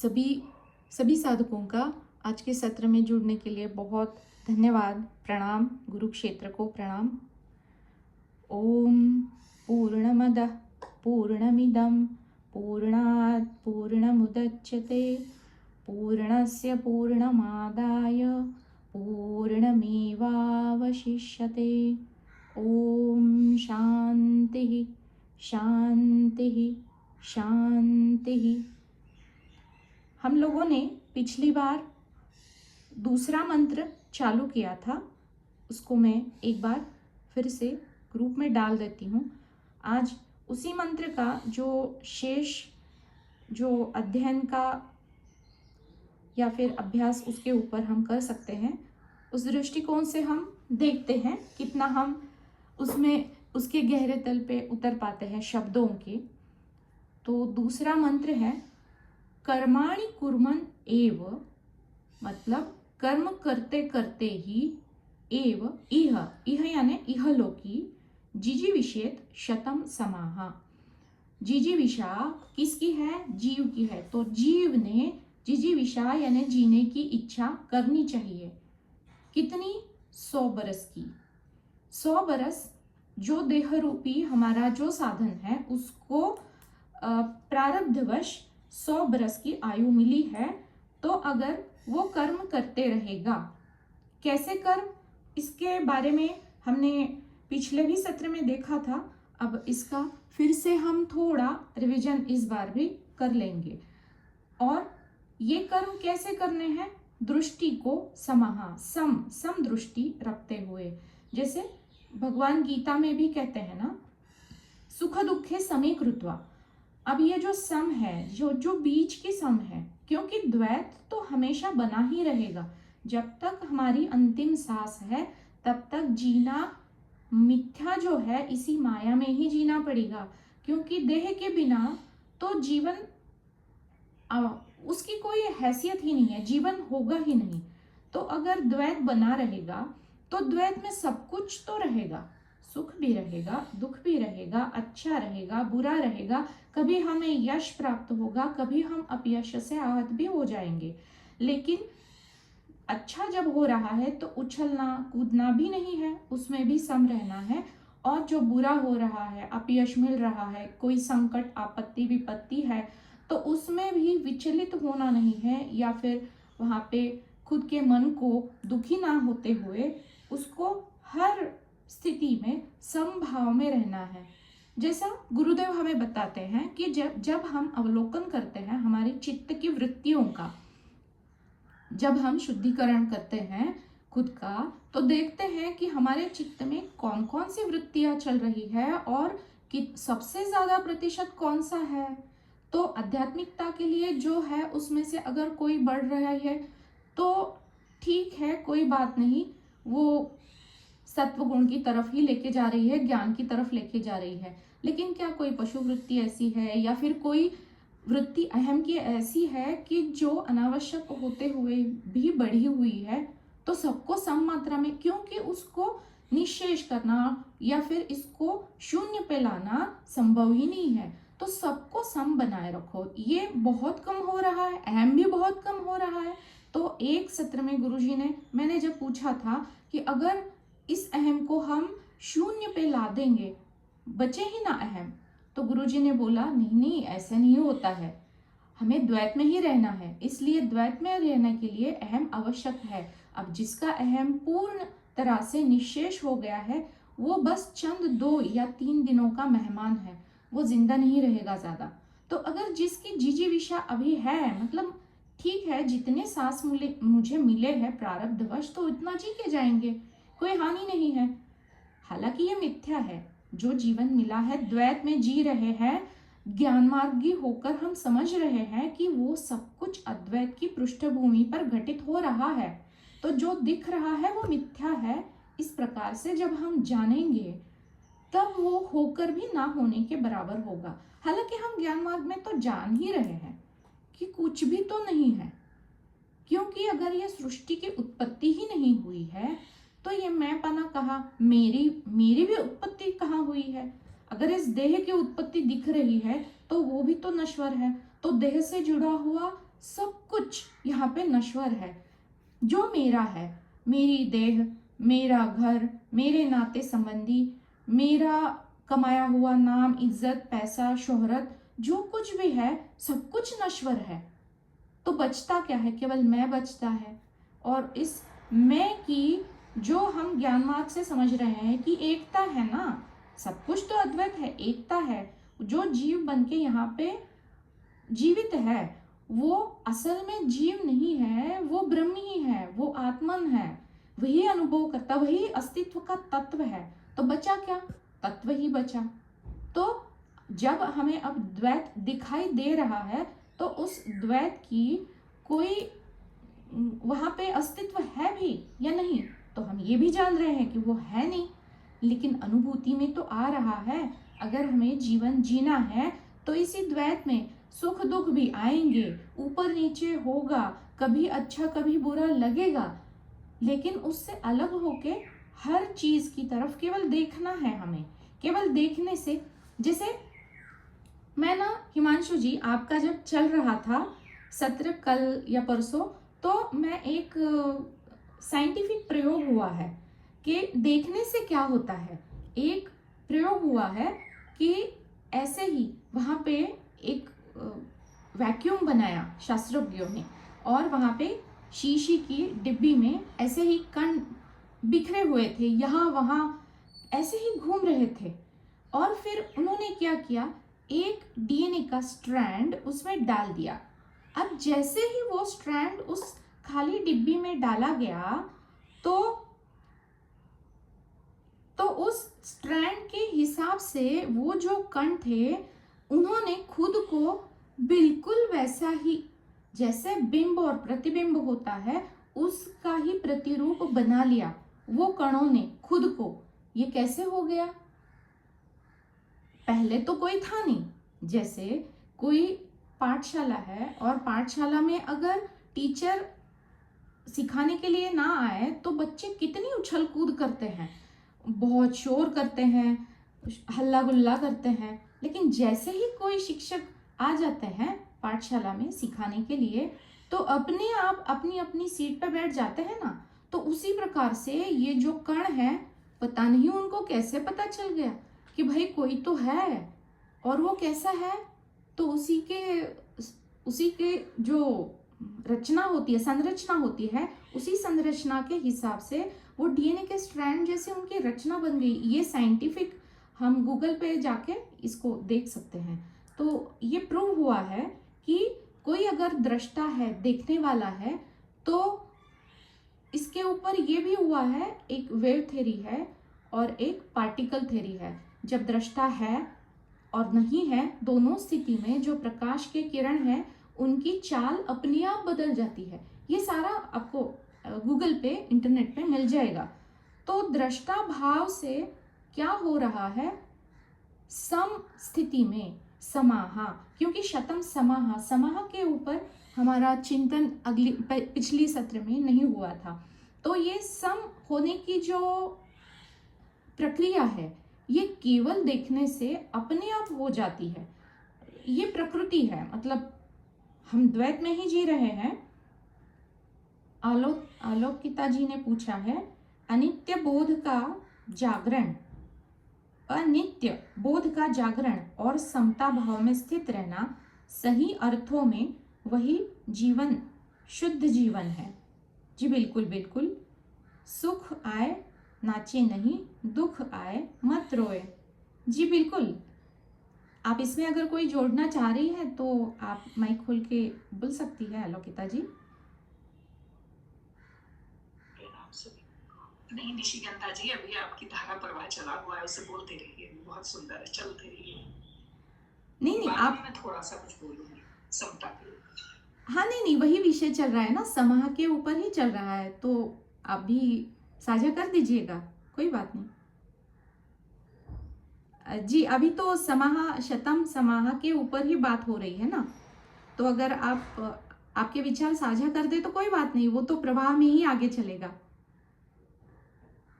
सभी सभी साधकों का आज के सत्र में जुड़ने के लिए बहुत धन्यवाद। प्रणाम, गुरु क्षेत्र को प्रणाम। ओम पूर्णमदः पूर्णमिदं पूर्णात् पूर्णमुदच्यते पूर्णस्य पूर्णमादाय पूर्णमेवावशिष्यते। ओम शांति शांति शांति। हम लोगों ने पिछली बार दूसरा मंत्र चालू किया था, उसको मैं एक बार फिर से ग्रुप में डाल देती हूँ। आज उसी मंत्र का जो शेष जो अध्ययन का या फिर अभ्यास उसके ऊपर हम कर सकते हैं, उस दृष्टिकोण से हम देखते हैं कितना हम उसमें उसके गहरे तल पे उतर पाते हैं शब्दों के। तो दूसरा मंत्र है कर्माणि कुर्मन एव, मतलब कर्म करते करते ही, एव इह इह यानी इहलोकी, जिजीविषेत शतम समाहा। जिजीविषा किसकी है? जीव की है। तो जीव ने जिजीविषा यानी जीने की इच्छा करनी चाहिए। कितनी? 100 बरस की। 100 बरस जो देह रूपी हमारा जो साधन है उसको प्रारब्धवश 100 बरस की आयु मिली है। तो अगर वो कर्म करते रहेगा, कैसे कर्म, इसके बारे में हमने पिछले भी सत्र में देखा था। अब इसका फिर से हम थोड़ा रिवीजन इस बार भी कर लेंगे। और ये कर्म कैसे करने हैं? दृष्टि को समाहा, सम दृष्टि रखते हुए। जैसे भगवान गीता में भी कहते हैं ना, सुख दुखे समी कृत्वा। अब ये जो सम है, जो बीच की सम है, क्योंकि द्वैत तो हमेशा बना ही रहेगा। जब तक हमारी अंतिम सांस है तब तक जीना मिथ्या जो है, इसी माया में ही जीना पड़ेगा। क्योंकि देह के बिना तो जीवन उसकी कोई हैसियत ही नहीं है, जीवन होगा ही नहीं। तो अगर द्वैत बना रहेगा तो द्वैत में सब कुछ तो रहेगा, सुख भी रहेगा, दुख भी रहेगा, अच्छा रहेगा, बुरा रहेगा। कभी हमें यश प्राप्त होगा, कभी हम अपयश से आहत भी हो जाएंगे। लेकिन अच्छा जब हो रहा है तो उछलना कूदना भी नहीं है, उसमें भी सम रहना है। और जो बुरा हो रहा है, अपयश मिल रहा है, कोई संकट आपत्ति विपत्ति है, तो उसमें भी विचलित होना नहीं है, या फिर वहां पे खुद के मन को दुखी ना होते हुए उसको हर स्थिति में समभाव में रहना है। जैसा गुरुदेव हमें बताते हैं कि जब हम अवलोकन करते हैं हमारी चित्त की वृत्तियों का, जब हम शुद्धिकरण करते हैं खुद का, तो देखते हैं कि हमारे चित्त में कौन कौन सी वृत्तियां चल रही है और कि सबसे ज्यादा प्रतिशत कौन सा है। तो आध्यात्मिकता के लिए जो है उसमें से अगर कोई बढ़ रहा है तो ठीक है, कोई बात नहीं, वो सत्व गुण की तरफ ही लेके जा रही है, ज्ञान की तरफ लेके जा रही है। लेकिन क्या कोई पशु वृत्ति ऐसी है या फिर कोई वृत्ति अहम की ऐसी है कि जो अनावश्यक होते हुए भी बढ़ी हुई है, तो सबको सम मात्रा में, क्योंकि उसको निशेष करना या फिर इसको शून्य पे लाना संभव ही नहीं है। तो सबको सम बनाए रखो। ये बहुत कम हो रहा है, अहम भी बहुत कम हो रहा है। तो एक सत्र में गुरुजी ने, मैंने जब पूछा था कि अगर इस अहम को हम शून्य पे ला देंगे, बचे ही ना अहम, तो गुरुजी ने बोला नहीं नहीं, ऐसा नहीं होता है, हमें द्वैत में ही रहना है। इसलिए द्वैत में रहने के लिए अहम आवश्यक है। अब जिसका अहम पूर्ण तरह से निशेष हो गया है, वो बस चंद 2 या 3 दिनों का मेहमान है, वो जिंदा नहीं रहेगा ज्यादा। तो अगर जिसकी जिजीविषा अभी है, मतलब ठीक है, जितने सांस मुझे मिले हैं प्रारब्धवश, तो इतना जी के जाएंगे, कोई हानि नहीं है। हालांकि ये मिथ्या है, जो जीवन मिला है द्वैत में जी रहे हैं, ज्ञान मार्गी होकर हम समझ रहे हैं कि वो सब कुछ अद्वैत की पृष्ठभूमि पर घटित हो रहा है। तो जो दिख रहा है वो मिथ्या है। इस प्रकार से जब हम जानेंगे तब वो होकर भी ना होने के बराबर होगा। हालांकि हम ज्ञान मार्ग में तो जान ही रहे हैं कि कुछ भी तो नहीं है, क्योंकि अगर ये सृष्टि की उत्पत्ति ही नहीं हुई है तो ये मैंपना कहाँ, मेरी भी उत्पत्ति कहाँ हुई है। अगर इस देह की उत्पत्ति दिख रही है तो वो भी तो नश्वर है। तो देह से जुड़ा हुआ सब कुछ यहाँ पे नश्वर है। जो मेरा है, मेरी देह, मेरा घर, मेरे नाते संबंधी, मेरा कमाया हुआ नाम, इज्जत, पैसा, शोहरत, जो कुछ भी है सब कुछ नश्वर है। तो बचता क्या है? केवल मैं बचता है। और इस मैं की जो हम ज्ञान मार्ग से समझ रहे हैं कि एकता है ना, सब कुछ तो अद्वैत है, एकता है। जो जीव बन के यहाँ पे जीवित है वो असल में जीव नहीं है, वो ब्रह्म ही है, वो आत्मन है, वही अनुभव करता, वही अस्तित्व का तत्व है। तो बचा क्या? तत्व ही बचा। तो जब हमें अब द्वैत दिखाई दे रहा है तो उस द्वैत की कोई वहां पे अस्तित्व है भी या नहीं, तो हम ये भी जान रहे हैं कि वो है नहीं, लेकिन अनुभूति में तो आ रहा है। अगर हमें जीवन जीना है तो इसी द्वैत में सुख दुख भी आएंगे, ऊपर नीचे होगा, कभी अच्छा कभी बुरा लगेगा, लेकिन उससे अलग होके हर चीज की तरफ केवल देखना है हमें। केवल देखने से, जैसे मैं ना हिमांशु जी, आपका जब चल रहा था सत्र कल या परसों, तो मैं एक साइंटिफिक प्रयोग हुआ है कि देखने से क्या होता है। एक प्रयोग हुआ है कि ऐसे ही वहां पे एक वैक्यूम बनाया शास्त्रज्ञों ने, और वहां पे शीशी की डिब्बी में ऐसे ही कण बिखरे हुए थे, यहाँ वहां ऐसे ही घूम रहे थे। और फिर उन्होंने क्या किया, एक डीएनए का स्ट्रैंड उसमें डाल दिया। अब जैसे ही वो स्ट्रैंड उस खाली डिब्बी में डाला गया तो उस स्ट्रैंड के हिसाब से वो जो कण थे उन्होंने खुद को बिल्कुल वैसा ही, जैसे बिंब और प्रतिबिंब होता है उसका ही प्रतिरूप बना लिया वो कणों ने खुद को। ये कैसे हो गया? पहले तो कोई था नहीं। जैसे कोई पाठशाला है और पाठशाला में अगर टीचर सिखाने के लिए ना आए तो बच्चे कितनी उछल कूद करते हैं, बहुत शोर करते हैं, हल्ला गुल्ला करते हैं। लेकिन जैसे ही कोई शिक्षक आ जाते हैं पाठशाला में सिखाने के लिए तो अपने आप अपनी अपनी सीट पर बैठ जाते हैं ना। तो उसी प्रकार से ये जो कण है, पता नहीं उनको कैसे पता चल गया कि भाई कोई तो है, और वो कैसा है, तो उसी के जो रचना होती है, संरचना होती है, उसी संरचना के हिसाब से वो डीएनए के स्ट्रैंड जैसे उनकी रचना बन गई। ये साइंटिफिक, हम गूगल पे जाके इसको देख सकते हैं। तो ये प्रूव हुआ है कि कोई अगर दृष्टा है, देखने वाला है, तो इसके ऊपर ये भी हुआ है, एक वेव थ्योरी है और एक पार्टिकल थ्योरी है। जब दृष्टा है और नहीं है, दोनों स्थिति में जो प्रकाश के किरण है उनकी चाल अपने आप बदल जाती है। ये सारा आपको गूगल पे, इंटरनेट पे मिल जाएगा। तो दृष्टा भाव से क्या हो रहा है, सम स्थिति में समाहा, क्योंकि शतम समाहा, समाह के ऊपर हमारा चिंतन पिछली सत्र में नहीं हुआ था। तो ये सम होने की जो प्रक्रिया है ये केवल देखने से अपने आप हो जाती है। ये प्रकृति है, मतलब हम द्वैत में ही जी रहे हैं। आलोकिता जी ने पूछा है, अनित्य बोध का जागरण, अनित्य बोध का जागरण और समता भाव में स्थित रहना सही अर्थों में वही जीवन, शुद्ध जीवन है। जी बिल्कुल बिल्कुल। सुख आए नाचे नहीं, दुख आए मत रोए। जी बिल्कुल। आप इसमें अगर कोई जोड़ना चाह रही है तो आप माइक खोल के बोल सकती है आलोकिता जी। नहीं निशिगंधा जी, अभी आपकी धारा प्रवाह चला हुआ है, उसे बोलते रहिए, बहुत सुंदर है, चलते रहिए। नहीं आप, मैं थोड़ा सा कुछ बोलूंगी समता के। हाँ नहीं वही विषय चल रहा है ना, समाह के ऊपर ही चल रहा है, तो आप भी साझा कर दीजिएगा, कोई बात नहीं। जी अभी तो समाह, शतम समाह के ऊपर ही बात हो रही है ना, तो अगर आप आपके विचार साझा कर दे तो कोई बात नहीं, वो तो प्रवाह में ही आगे चलेगा।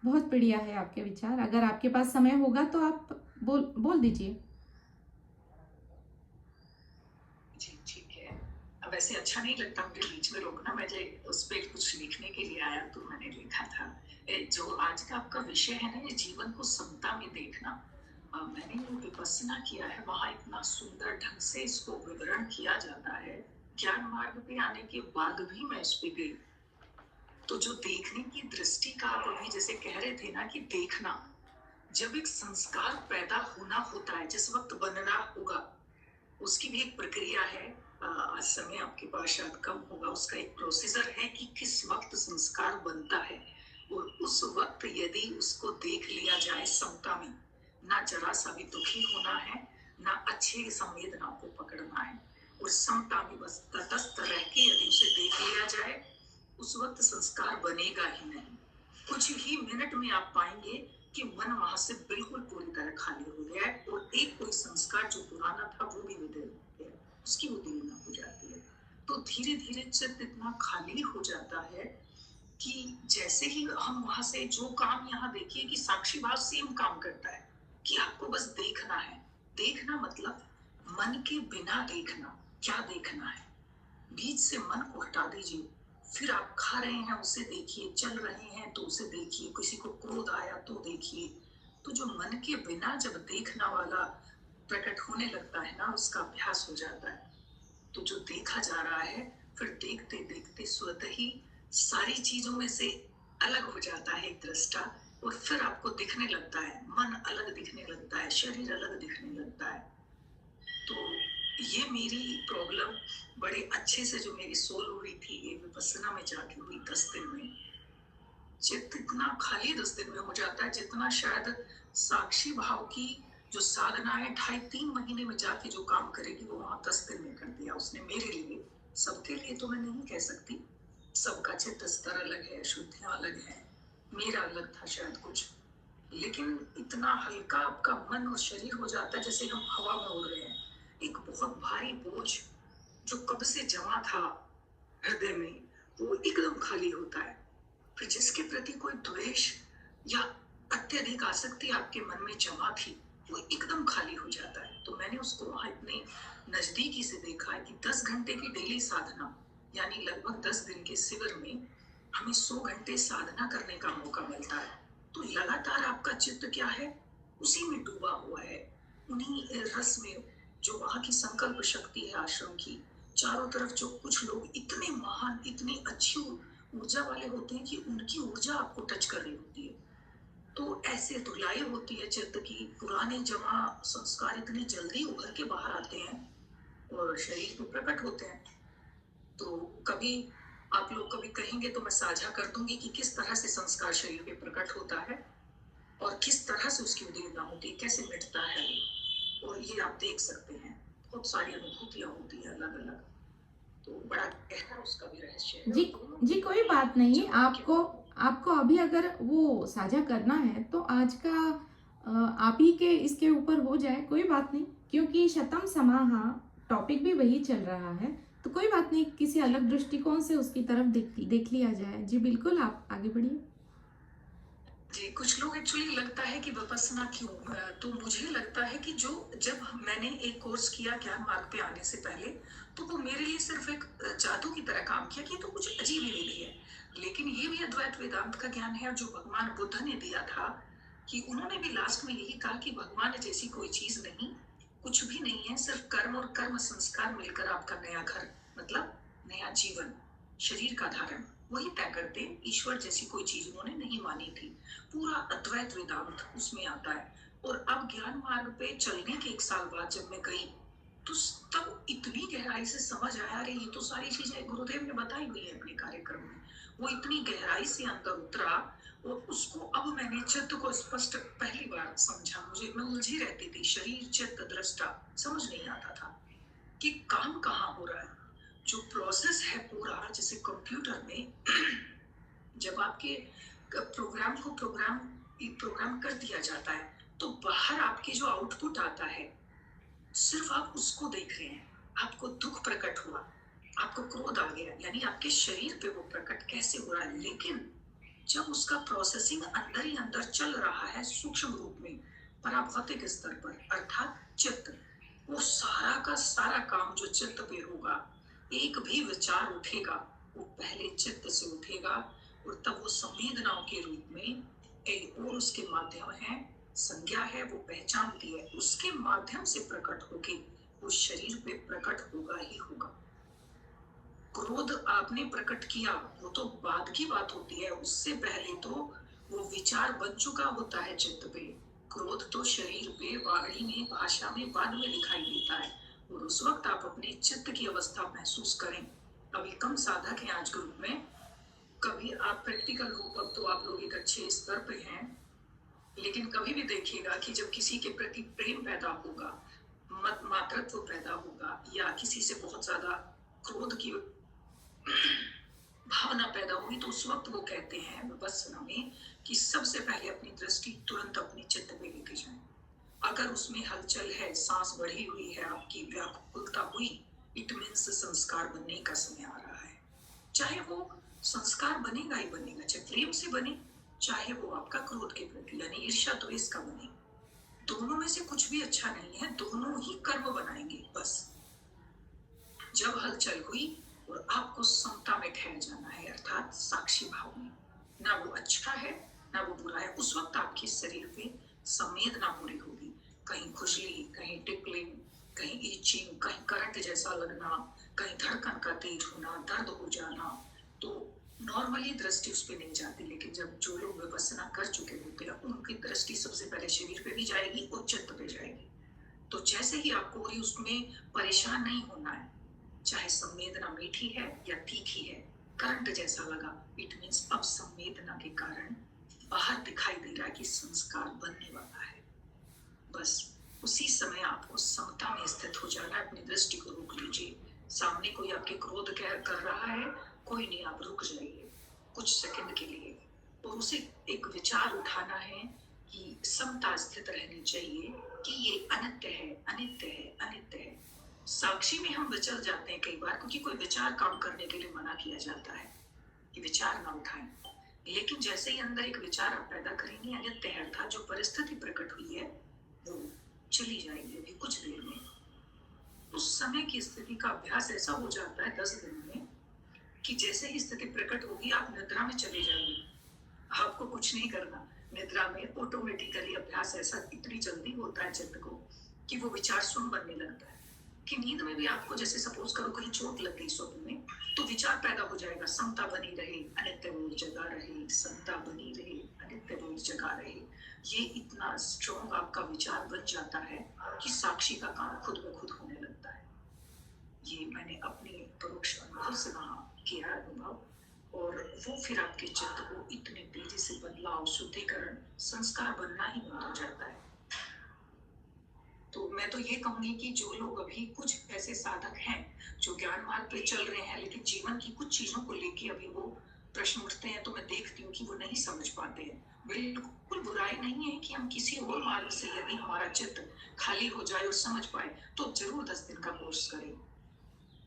बहुत बढ़िया है आपके विचार, अगर आपके पास समय होगा तो आप बोल दीजिए। जी ठीक है। अब वैसे अच्छा नहीं लगता मुझे बीच में रोकना, मुझे उस पे कुछ लिखने के लिए आया तो मैंने लिखा था। जो आज का आपका विषय है ना, ये जीवन को समता में देखना। मैंने वो विपස්සना किया है, वहाँ इतना सुंदर ढंग से इसको विवरण किया जाता है। ज्ञान मार्ग पे आने के बाद भी मैं इस पे गई। तो जो देखने की दृष्टि का आप अभी जैसे कह रहे थे ना कि देखना, जब एक संस्कार पैदा होना होता है, जिस वक्त बनना होगा, उसकी भी एक प्रक्रिया है। आज समय आपके पास शायद कम होगा, उसका एक प्रोसीजर है कि किस वक्त संस्कार बनता है। और उस वक्त यदि उसको देख लिया जाए समता में, ना जरा सा भी दुखी होना है, ना अच्छे संवेदनाओं को पकड़ना है, और समता में बस तटस्थ रह के यदि उसे देख लिया जाए, उस वक्त संस्कार बनेगा ही नहीं। कुछ ही मिनट में आप पाएंगे कि मन वहां से बिल्कुल पूरी तरह खाली हो गया है, और एक कोई संस्कार जो पुराना था वो भी विदे हो गया, उसकी उदीमना हो जाती है। तो धीरे धीरे चित्त इतना खाली हो जाता है कि जैसे ही हम वहां से जो काम, यहाँ देखिए कि साक्षी भाव सेम काम करता है कि आपको बस देखना है। देखना मतलब मन के बिना देखना। क्या देखना है? बीच से मन को हटा दीजिए। फिर आप खा रहे हैं उसे देखिए, चल रहे हैं तो उसे देखिए, किसी को क्रोध आया तो देखिए। तो जो मन के बिना जब देखना वाला प्रकट होने लगता है ना, उसका अभ्यास हो जाता है। तो जो देखा जा रहा है, फिर देखते देखते स्वतः ही सारी चीजों में से अलग हो जाता है एक दृष्टा, और फिर आपको दिखने लगता है, मन अलग दिखने लगता है, शरीर अलग दिखने लगता है। तो ये मेरी प्रॉब्लम बड़े अच्छे से जो मेरी सोल हुई थी, ये विपස්සना में जाके हुई 10 दिन में। चित्त इतना खाली 10 दिन में हो जाता है जितना शायद साक्षी भाव की जो साधना है 2.5-3 महीने में जाके जो काम करेगी, वो वहां 10 दिन में कर दिया उसने मेरे लिए। सबके लिए तो मैं नहीं कह सकती, सबका चित्त स्तर अलग है, शुद्धियां अलग है, मेरा अलग था शायद कुछ। लेकिन इतना हल्का आपका मन और शरीर हो जाता है जैसे हम हवा में उड़ रहे हैं। एक बहुत भारी बोझ जो कब से जमा था हृदय में, वो एकदम खाली होता है। फिर जिसके प्रति कोई द्वेष या अत्यधिक आसक्ति आपके मन में जमा थी, वो एकदम खाली हो जाता है। तो मैंने उसको वहां इतने नजदीकी से देखा है कि 10 घंटे की डेली साधना, यानी लगभग 10 दिन के शिविर में हमें 100 घंटे साधना करने का मौका मिलता है। तो लगातार आपका चित्त क्या है, उसी में डूबा हुआ है, उन्हीं रस में। जो वहां की संकल्प शक्ति है आश्रम की, चारों तरफ जो कुछ लोग इतने महान, इतनी अच्छी ऊर्जा वाले होते हैं कि उनकी ऊर्जा आपको टच कर रही होती है। तो ऐसे धुलाई होती है चित्त की, पुराने जमा संस्कार इतनी जल्दी उभर के बाहर आते हैं और शरीर पे प्रकट होते हैं। तो कभी आप लोग कभी कहेंगे तो मैं साझा कर दूंगी कि किस तरह से संस्कार शरीर पे प्रकट होता है और किस तरह से उसकी उदीमना होती है, कैसे मिटता है वो। और ये आप देख सकते हैं, बहुत सारी अनुभूतियां होती है अलग अलग। तो बड़ा गहरा उसका भी रहस्य है। जी जी, कोई बात नहीं। आपको आपको अभी अगर वो साझा करना है तो आज का आप ही के इसके ऊपर हो जाए, कोई बात नहीं, क्योंकि शतम समाहा टॉपिक भी वही चल रहा है। तो कोई बात नहीं, किसी अलग दृष्टिकोण से उसकी तरफ देख लिया जाए। जी बिल्कुल, आप आगे बढ़िए। जी, कुछ लोग एक्चुअली लगता है कि विपස්සना क्यों, तो मुझे लगता है कि जो जब मैंने एक कोर्स किया ज्ञान मार्ग पे आने से पहले, तो वो मेरे लिए सिर्फ एक जादू की तरह काम किया कि तो कुछ अजीब ही विधि है। लेकिन ये भी अद्वैत वेदांत का ज्ञान है, जो भगवान बुद्ध ने दिया था, कि उन्होंने भी लास्ट में यही कहा कि भगवान जैसी कोई चीज नहीं, कुछ भी नहीं है, सिर्फ कर्म और कर्म संस्कार मिलकर आपका नया घर, मतलब नया जीवन, शरीर का धारण, वही तय करते हैं। ईश्वर जैसी कोई चीज उन्होंने नहीं मानी थी। पूरा अद्वैत वेदांत उसमें आता है। और अब ज्ञान मार्ग पे चलने के 1 साल बाद जब मैं गई, तो तब इतनी गहराई से समझ आया, अरे ये तो सारी चीजें गुरुदेव ने बताई हुई है अपने कार्यक्रम में। वो इतनी गहराई से अंदर उतरा, और उसको अब मैंने चित्त को स्पष्ट पहली बार समझा। मैं उलझी रहती थी, शरीर चित्त दृष्टा समझ नहीं आता था कि काम कहाँ हो रहा है। जो प्रोसेस है पूरा, जैसे कंप्यूटर में जब आपके प्रोग्राम कर दिया जाता है, तो बाहर आपके जो आउटपुट आता है, सिर्फ आप उसको देख रहे हैं। आपको दुख प्रकट हुआ, आपको क्रोध आ गया, यानी आपके शरीर पे वो प्रकट कैसे हो रहा है। लेकिन जब उसका प्रोसेसिंग अंदर ही अंदर चल रहा है सूक्ष्म रूप में, पराभौतिक स्तर पर, अर्थात चित्त, वो सारा का सारा काम जो चित्त पे होगा, एक भी विचार उठेगा वो पहले चित्त से उठेगा, और तब वो संवेदनाओं के रूप में और उसके माध्यम है, संज्ञा है, वो पहचानती है, उसके माध्यम से प्रकट होके वो शरीर पे प्रकट होगा ही होगा। क्रोध आपने प्रकट किया वो तो बाद की बात होती है, उससे पहले तो वो विचार बन चुका होता है चित्त पे। क्रोध तो शरीर पे, वाणी में, भाषा में बाद में दिखाई देता है, और उस वक्त आप अपने चित्त की अवस्था महसूस करें। अभी कम साधक हैं आज ग्रुप में, कभी आप प्रैक्टिकल रूप, अब तो आप लोग एक अच्छे स्तर पे हैं, लेकिन कभी भी देखिएगा कि जब किसी के प्रति प्रेम पैदा होगा, मातृत्व पैदा होगा, या किसी से बहुत ज्यादा क्रोध की भावना पैदा हुई, तो उस वक्त वो कहते हैं विपस्सना में कि सबसे पहले अपनी दृष्टि तुरंत अपने चित्त पे लेके जाएं। अगर उसमें हलचल है, सांस बढ़ी हुई है, आपकी व्याकुलता हुई, इट मीन्स संस्कार बनने का समय आ रहा है। चाहे वो संस्कार बनेगा ही बनेगा, चाहे प्रेम से बने, चाहे वो आपका क्रोध के प्रति यानी ईर्ष्या द्वेष का बने। दोनों में से कुछ भी अच्छा नहीं है, दोनों ही कर्म बनाएंगे। बस जब हलचल हुई और आपको समता में ठहर जाना है, अर्थात साक्षी भाव में, ना वो अच्छा है ना वो बुरा है, उस वक्त आपके शरीर पे संवेदना पूरी होगी। कहीं खुजली, कहीं टिकलिंग, कहीं ईचिंग, कहीं करंट जैसा लगना, कहीं धड़कन का तेज होना, दर्द हो जाना। तो नॉर्मली दृष्टि उस पर नहीं जाती, लेकिन जब जो लोग विपස්සना कर चुके होते हैं उनकी दृष्टि सबसे पहले शरीर पे भी जाएगी और चित्त पे जाएगी। तो जैसे ही आपको कोई उसमें परेशान नहीं होना है, चाहे संवेदना मीठी है या तीखी है, करंट जैसा लगा, इट मीन्स अब संवेदना के कारण बाहर दिखाई दे रहा है कि संस्कार बनने वाला है। बस उसी समय आपको समता में स्थित हो जाना है। अपनी दृष्टि को रोक लीजिए। सामने कोई आपके क्रोध कर रहा है, कोई नहीं, आप रुक जाइए कुछ सेकंड के लिए, और उसे एक विचार उठाना है कि समता स्थित रहनी चाहिए कि ये अनित्य है, अनित्य है, अनित्य है। साक्षी में हम विचल जाते हैं कई बार, क्योंकि कोई विचार काम करने के लिए मना किया जाता है कि विचार ना उठाएं। लेकिन जैसे ही अंदर एक विचार आप पैदा करेंगे, अनित्य है, अर्थात जो परिस्थिति प्रकट हुई है वो चली जाएगी अभी कुछ देर में। उस समय की स्थिति का अभ्यास ऐसा हो जाता है 10 दिन में कि जैसे ही स्थिति प्रकट होगी आप निद्रा में चले जाएंगे, आपको कुछ नहीं करना। निद्रा में ऑटोमेटिकली अभ्यास ऐसा इतनी जल्दी होता है चित्त को कि वो विचार सुन बनने लगता है कि नींद में भी आपको, जैसे सपोज करो कहीं चोट लग गई स्वप्न में, तो विचार पैदा हो जाएगा, समता बनी रहे, अनित्य बोध जगा रहे, समता बनी रहे, अनित्य बोध जगा रहे। ये इतना स्ट्रॉन्ग आपका विचार बन जाता है कि साक्षी का काम खुद ब खुद होने लगता है। ये मैंने अपने परोक्ष अनुभव से वहां किया अनुभव, और वो फिर आपके चित्त को इतने तेजी से बदलाव, शुद्धिकरण, संस्कार बनना ही बंद हो जाता है। तो मैं तो ये कहूंगी कि जो लोग अभी कुछ ऐसे साधक हैं जो ज्ञान मार्ग पे चल रहे हैं, लेकिन जीवन की कुछ चीजों को लेके अभी वो प्रश्न उठते हैं, तो मैं देखती हूँ कि वो नहीं समझ पाते हैं। बिल्कुल बुराई नहीं है कि हम किसी और मार्ग से, यदि हमारा चित्त खाली हो जाए और समझ पाए, तो जरूर 10 दिन का कोर्स करें।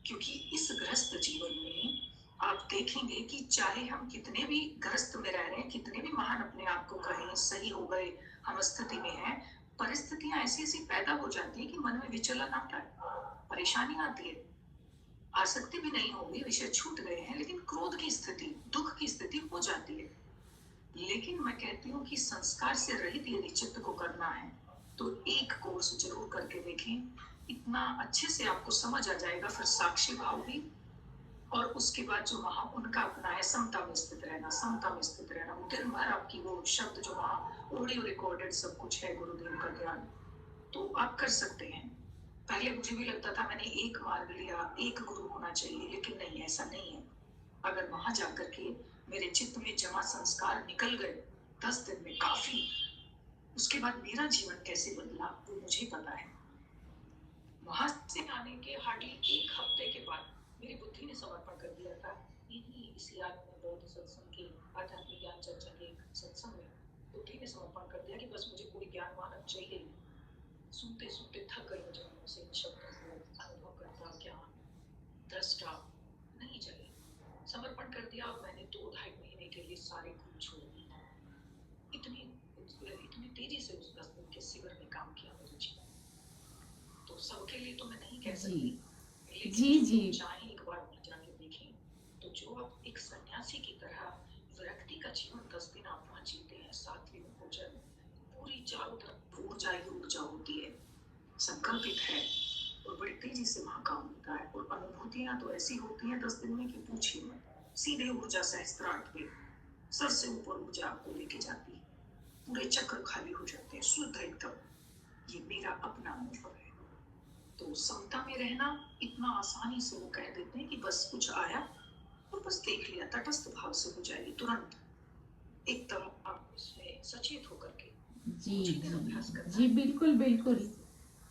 क्योंकि इस ग्रस्त जीवन में आप देखेंगे कि चाहे हम कितने भी ग्रस्त में रह रहे हैं, कितने भी महान अपने आप को कहें, सही हो गए, हम स्थिति में हैं, परिस्थितियां ऐसी ऐसी पैदा हो जाती है कि मन में विचलन आता है, परेशानी आती है। आसक्ति भी नहीं होगी, विषय छूट गए हैं, लेकिन क्रोध की स्थिति, दुख की स्थिति हो जाती है। लेकिन मैं कहती हूँ कि संस्कार से रहित यदि चित्त को करना है तो एक कोर्स जरूर करके देखें। इतना अच्छे से आपको समझ आ जाएगा, फिर साक्षी भाव भी, और उसके बाद जो वहां उनका अपना है, समता में स्थित रहना, समता में स्थित रहना। वो दिन भर आपकी वो शब्द जो वहां ऑडियो रिकॉर्डेड सब कुछ है, गुरुदेव का ज्ञान, तो आप कर सकते हैं। पहले मुझे भी लगता था मैंने एक मार्ग लिया, एक गुरु होना चाहिए, लेकिन नहीं, ऐसा नहीं है। अगर वहां जाकर के मेरे चित्त में जमा संस्कार निकल गए 10 दिन में काफी, उसके बाद मेरा जीवन कैसे बदला वो मुझे पता है। वहां से आने के हार्डली 1 हफ्ते के बाद मेरी बुद्धि ने समर्पण कर दिया था। इन्हीं इसी आत्म में बौद्ध सत्संग के, आध्यात्मिक ज्ञान चर्चा के सत्संग में बुद्धि ने समर्पण कर दिया कि बस मुझे कोई ज्ञान मानव चाहिए। सुनते सुनते थक गई मुझे उनसे इन शब्दों को, अनुभव करता ज्ञान, दृष्टा नहीं चाहिए। समर्पण कर दिया और मैंने 2-2.5 महीने के लिए सारे गुरु छोड़ दिए। इतनी इतनी तेजी से उस 10 दिन के शिविर में काम किया मेरे जीवन। तो सबके लिए तो मैं नहीं कह जी सकती, जी लेकिन जी चाहे एक बार जीवन 10 दिन आप वहाँ जीते हैं, 7 दिन भोजन, पूरी चारों तरफ ऊर्जा ही ऊर्जा होती है, संकल्पित है और बड़ी तेजी से वहाँ काम होता है और अनुभूतियां तो ऐसी होती हैं 10 दिन में कि पूछिए मत। सीधे ऊर्जा सहस्त्रार्थ पे सर से ऊपर ऊर्जा आपको लेके जाती है, पूरे चक्र खाली हो जाते हैं, शुद्ध एकदम। ये मेरा अपना अनुभव है। तो समता में रहना इतना आसानी से वो कह देते हैं कि बस कुछ आया और बस देख लिया, तटस्थ भाव से हो जाएगी तुरंत, एकदम आप इसमें सचेत होकर के जी कुछ ही दिन अभ्यास जी करना जी, है। बिल्कुल बिल्कुल।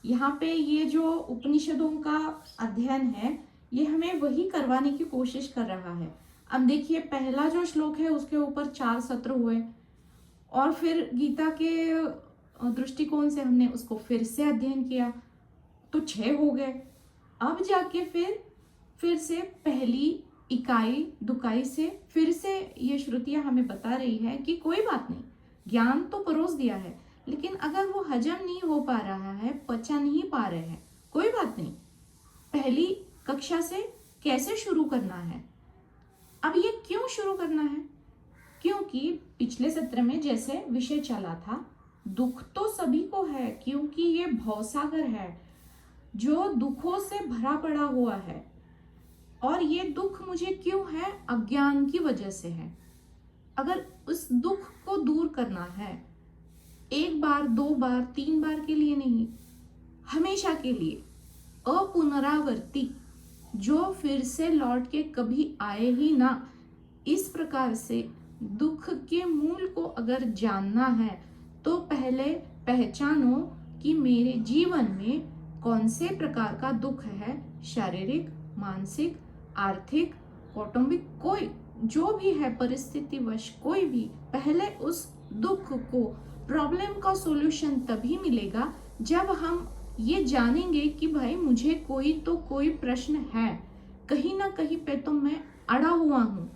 यहाँ पे ये जो उपनिषदों का अध्ययन है, ये हमें वही करवाने की कोशिश कर रहा है। अब देखिए, पहला जो श्लोक है उसके ऊपर 4 सत्र हुए, और फिर गीता के दृष्टिकोण से हमने उसको फिर से अध्ययन किया तो 6 हो गए। अब जाके फिर से पहली इकाई दुकाई से फिर से ये श्रुतियां हमें बता रही है कि कोई बात नहीं, ज्ञान तो परोस दिया है, लेकिन अगर वो हजम नहीं हो पा रहा है, पचा नहीं पा रहे हैं, कोई बात नहीं, पहली कक्षा से कैसे शुरू करना है। अब ये क्यों शुरू करना है? क्योंकि पिछले सत्र में जैसे विषय चला था, दुख तो सभी को है, क्योंकि ये भवसागर है जो दुखों से भरा पड़ा हुआ है। और ये दुख मुझे क्यों है? अज्ञान की वजह से है। अगर उस दुख को दूर करना है, 1 बार 2 बार 3 बार के लिए नहीं, हमेशा के लिए, अपुनरावर्ती, जो फिर से लौट के कभी आए ही ना, इस प्रकार से दुख के मूल को अगर जानना है तो पहले पहचानो कि मेरे जीवन में कौन से प्रकार का दुख है, शारीरिक, मानसिक, आर्थिक, कौटुंबिक, कोई जो भी है, परिस्थितिवश कोई भी, पहले उस दुख को, प्रॉब्लम का सॉल्यूशन तभी मिलेगा जब हम ये जानेंगे कि भाई मुझे कोई तो कोई प्रश्न है, कहीं ना कहीं पे तो मैं अड़ा हुआ हूँ।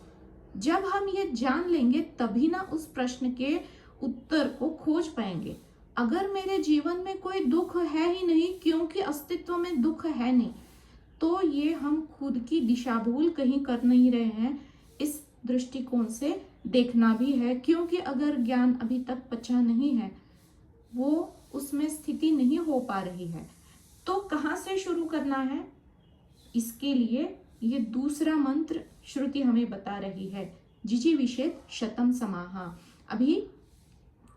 जब हम ये जान लेंगे तभी ना उस प्रश्न के उत्तर को खोज पाएंगे। अगर मेरे जीवन में कोई दुख है ही नहीं, क्योंकि अस्तित्व में दुख है नहीं, तो ये हम खुद की दिशा भूल कहीं कर नहीं रहे हैं। इस दृष्टिकोण से देखना भी है, क्योंकि अगर ज्ञान अभी तक पचा नहीं है, वो उसमें स्थिति नहीं हो पा रही है, तो कहाँ से शुरू करना है? इसके लिए ये दूसरा मंत्र श्रुति हमें बता रही है, जिजीविषेद शतम समाहा। अभी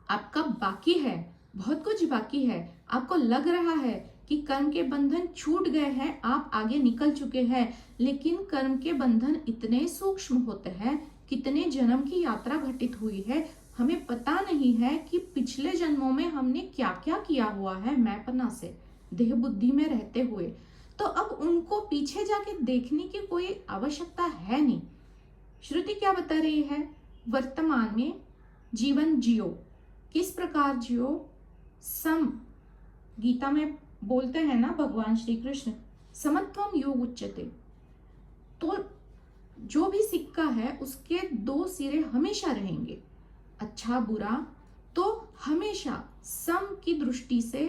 आपका बाकी है, बहुत कुछ बाकी है, आपको लग रहा है कि कर्म के बंधन छूट गए हैं, आप आगे निकल चुके हैं, लेकिन कर्म के बंधन इतने सूक्ष्म होते हैं, कितने जन्म की यात्रा घटित हुई है, हमें पता नहीं है कि पिछले जन्मों में हमने क्या क्या किया हुआ है, मैपना से, देह बुद्धि में रहते हुए। तो अब उनको पीछे जाके देखने की कोई आवश्यकता है नहीं। श्रुति क्या बता रही है? वर्तमान में जीवन जियो। किस प्रकार जियो? सम, गीता में बोलते हैं ना भगवान श्री कृष्ण, समत्वम योग उच्यते। तो जो भी सिक्का है उसके 2 सिरे हमेशा रहेंगे, अच्छा बुरा, तो हमेशा सम की दृष्टि से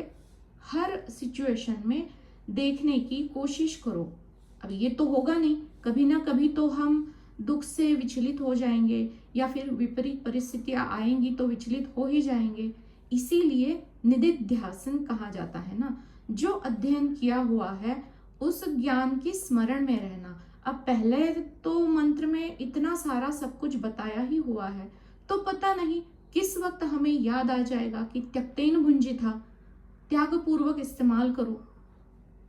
हर सिचुएशन में देखने की कोशिश करो। अब ये तो होगा नहीं, कभी ना कभी तो हम दुख से विचलित हो जाएंगे, या फिर विपरीत परिस्थितियां आएंगी तो विचलित हो ही जाएंगे। इसीलिए निदिध्यासन कहा जाता है ना, जो अध्ययन किया हुआ है उस ज्ञान की स्मरण में रहना। अब पहले तो मंत्र में इतना सारा सब कुछ बताया ही हुआ है, तो पता नहीं किस वक्त हमें याद आ जाएगा कि त्यक्तेन भुंजी था, त्याग पूर्वक इस्तेमाल करो।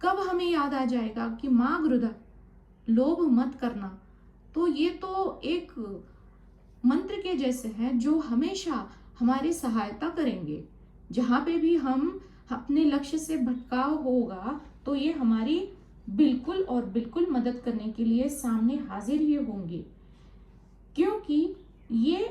कब हमें याद आ जाएगा कि माँ गृधा, लोभ मत करना। तो ये तो एक मंत्र के जैसे हैं जो हमेशा हमारी सहायता करेंगे। जहाँ पे भी हम अपने लक्ष्य से भटकाव होगा तो ये हमारी बिल्कुल और बिल्कुल मदद करने के लिए सामने हाजिर ही होंगे, क्योंकि ये